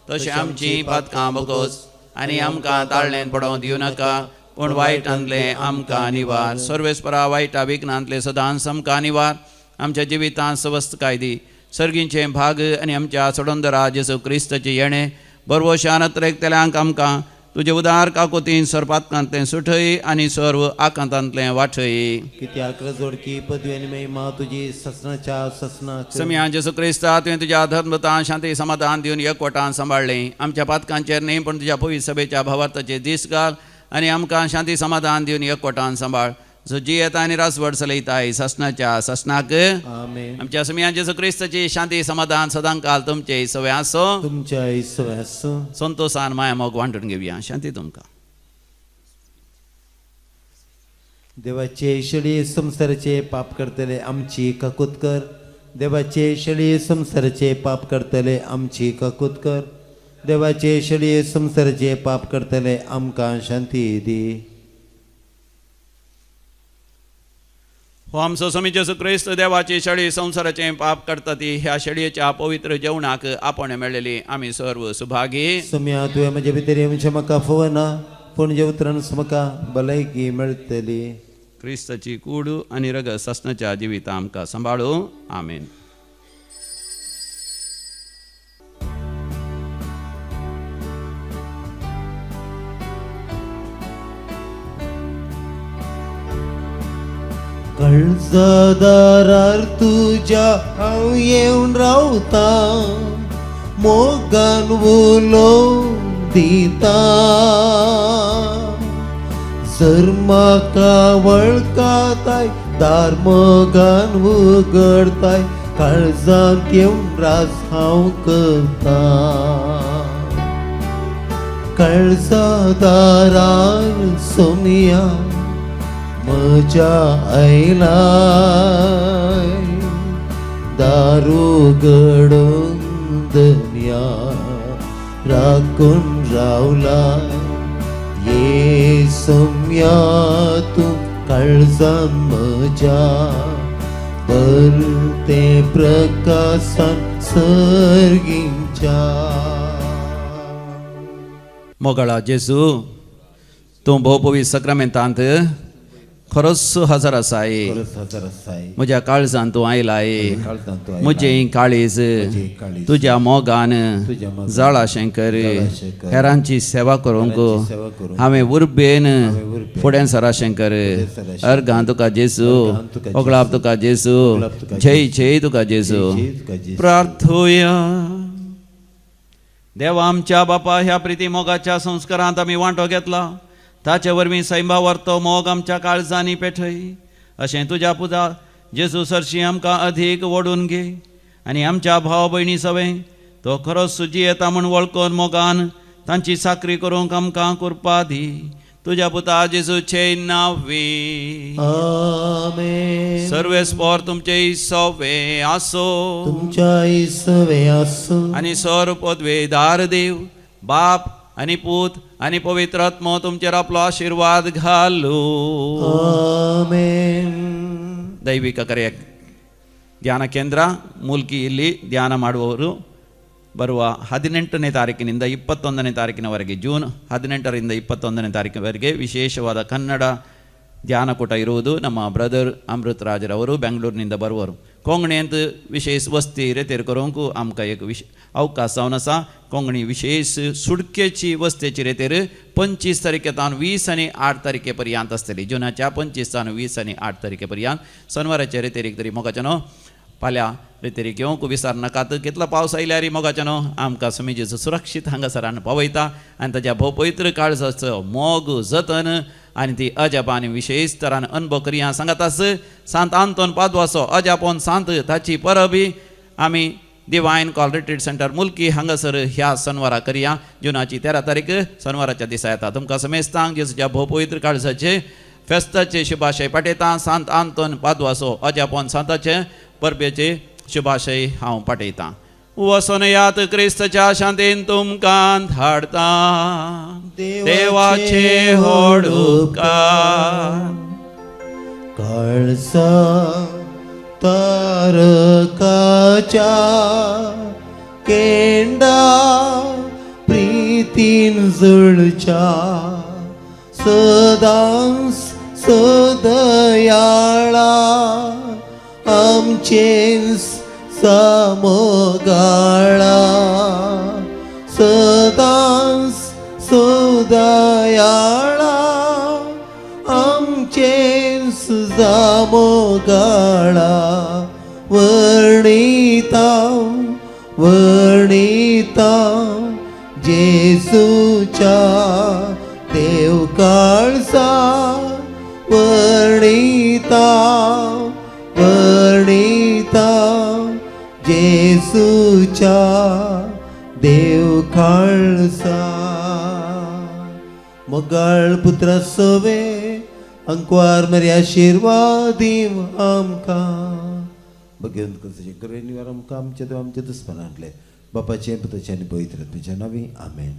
Speaker 1: तशें आमची पातकां बगोस आनी आमकां ताळणेन पडोवंक दिवं नाका पूण वायटांतले आमकां निवार. सर्वेस्परा वायटा विघ्नांतले सदांच आमकां निवार. आमच्या जिवितांत स्वस्थकाय दी सर्गींचे भाग आनी आमच्या सोडोंदरा जेजू क्रिस्ताचे येणे बरवो शानत रेखतल्यांक आमकां तुजे उदार काकुतीन सरपातकांतलें सुठय आनी सर्व आकांतांतलें वाठय.
Speaker 2: कित्याक जोडकी पदवी आनी महिमा तुजी ससनाच्या ससना
Speaker 1: समिया जेजू क्रिस्ता तुवें तुज्या धर्मतान शांती समाधान दिवन एकवटान सांबाळलें. आमच्या पातकांचेर न्ही पण तुज्या पवित्र सभेच्या भावार्थाचे दीस घाल आनी आमकां शांती समाधान दिवन एकवटान सांबाळ. जो जी येता आनी रासवड चलयताय ससनाच्या ससनाक.
Speaker 2: आमेन.
Speaker 1: आमच्या समिया जेजू क्रिस्ताची शांती समाधान सदां काल तुमचे सवय आसो.
Speaker 2: तुमच्या इसव्यास
Speaker 1: संतोषान माया मोग वांटून घेवया. शांती तुमकां.
Speaker 2: देवाचे शेळी संसाराचे पाप करतले आमची काकूत कर. देवाचे शेळी संसाराचे पाप करतले आमची काकूत कर. देवाचे शेळी संसाराचे पाप करतले आमकां शांती दी.
Speaker 1: हो आमचो समी जेजू क्रिस्त देवाची शेळी संसाराचें पाप करता ती ह्या शेळयेच्या पवित्र जेवणाक आपण मेळलेली आमी सर्व सुभागी.
Speaker 2: सम्या तुवें म्हजे भितर म्हणजे म्हाका फवना पूण जे उतरान म्हाका भलायकी मेळटली.
Speaker 1: क्रिस्ताची कूड आनी रगत ससनाच्या जिवितां आमकां सांबाळूं. आमेन.
Speaker 2: काळजादारार तुझ्या हांव येवन रावता मोगान उलोवन दिता जर म्हाका वळखताय दार मोगान उगडताय काळजाक येवन रास हांव करता काळजादारार सोमिया म्हज्या आयलाय दारू उगडून दन्या राखून रावलाय ये सोम्या तूं काळजान म्हज्या बरते प्रकाशान सर्गींच्या
Speaker 1: मोगाळा जेजू तूं भोवपवी सक्रामेंतांत खरोच हजर आसाय म्हज्या काळजान तूं आयलाय म्हजें काळीज तुज्या मोगान जळाशें कर हेरांची सेवा करूंक हांवें उर्बेन फुडें सराशें कर अर्गां तुका जेजू ओगळाप तुका जेजू जय जय तुका जेजू प्रार्थोया देवा आमच्या बापा ह्या प्रिती मोगाच्या संस्कारांत आमी वांटो घेतला ताचे वरवीं सैमा वर्तो मोग आमच्या काळजांनी पेठय अशें तुज्या पुजा जेजू सरशी आमकां अधीक ओडून घे आनी आमच्या भाव भयणी सवें तो खरोच सुजी येता म्हूण वळखून मोगान तांची साकरी करूंक आमकां कृपा दी तुज्या पुता जेजूचे नांवे
Speaker 2: आमेन
Speaker 1: सर्वेस्पोर तुमचे सवे आसो
Speaker 2: तुमच्या इसवे आसूं
Speaker 1: आनी सर पदवेदार देव बाप आनी पूत आनी पवित्र आत्मो तुमचेर आपलो आशिर्वाद घालू
Speaker 2: आमेन
Speaker 1: ದೈವಿಕ ಕರೆಯ ಧ್ಯಾನ ಕೇಂದ್ರ ಮೂಲ್ಕಿ ಇಲ್ಲಿ ಧ್ಯಾನ ಮಾಡುವವರು ಬರುವ 18ನೇ ತಾರೀಕಿನಿಂದ 21ನೇ ತಾರೀಕಿನವರೆಗೆ ಜೂನ್ 18ರಿಂದ 21ನೇ ತಾರೀಕಿನವರೆಗೆ ವಿಶೇಷವಾದ ಕನ್ನಡ ಧ್ಯಾನಕೂಟ ಇರುವುದು ನಮ್ಮ ಬ್ರದರ್ ಅಮೃತ್ ರಾಜರವರು ಬೆಂಗಳೂರಿನಿಂದ ಬರುವರು कोंकणी ಅಂತ विशेष वस्ती रेतेर करूंक आमकां एक अवकाश जावन आसा कोंकणी विशेष सुडकेची वस्तेची रेतेर 25 तारखेतान 20 आनी 8 तारखे पर्यंत आसतली जुनाच्या 25 तान 20 आनी 8 तारखे पर्यंत शनिवाराच्या रेतेरीक तरी मोगाच्यानो फाल्यां रेतेरीक येवंक विसर नाकात कितलो पावस आयल्यार मोगाच्यानो आमकां समिजेचो सुरक्षीत हांगासरान पावयता आनी ताच्या भोव पवित्र काळजाचो मोग जतन आनी ती अजापान विशेष तरान अनुभव करया सांगातास सांत आंतोन पाद्वासो अजापोन सांत ताची परबी आमी डिवायन कॉल रिट्रीट सेंटर मुल्की हांगासर ह्या शनिवारा करया जुनाची 13 तारीख शनिवाराच्या दिसा येता तुमकां समेस्तांक जेजूच्या भोव पवित्र काळजाचे फेस्ताचे शुभाशय पाठयता सांत आंतोन पाद्वासो अजापोन सांताचे परबेचे शुभाशय हांव पाठयतां वसन यात क्रिस्तच्या शांतीन तुमकां धाडता देवाचे व्हड उपकार
Speaker 2: काळसा तारकाच्या केंडा प्रीतीन जुळच्या सदांच सदयाळा आमचेंच समगाळा सदांच सदयाळा आमचेंच समगाळा वर्णिता वर्णिता जेजूच्या देव काळजा वर्णिता वर्णिता जेजूच्या देव काळजा मोगाळ पुत्र सवे अंकवार मरे आशीर्वादीम आमकां भगवंत कसं करेन आमकां आमचे दुस्मनांतले बापाचे पुताचे आनी पवित्र आत्म्याच्या नांवी आमेन.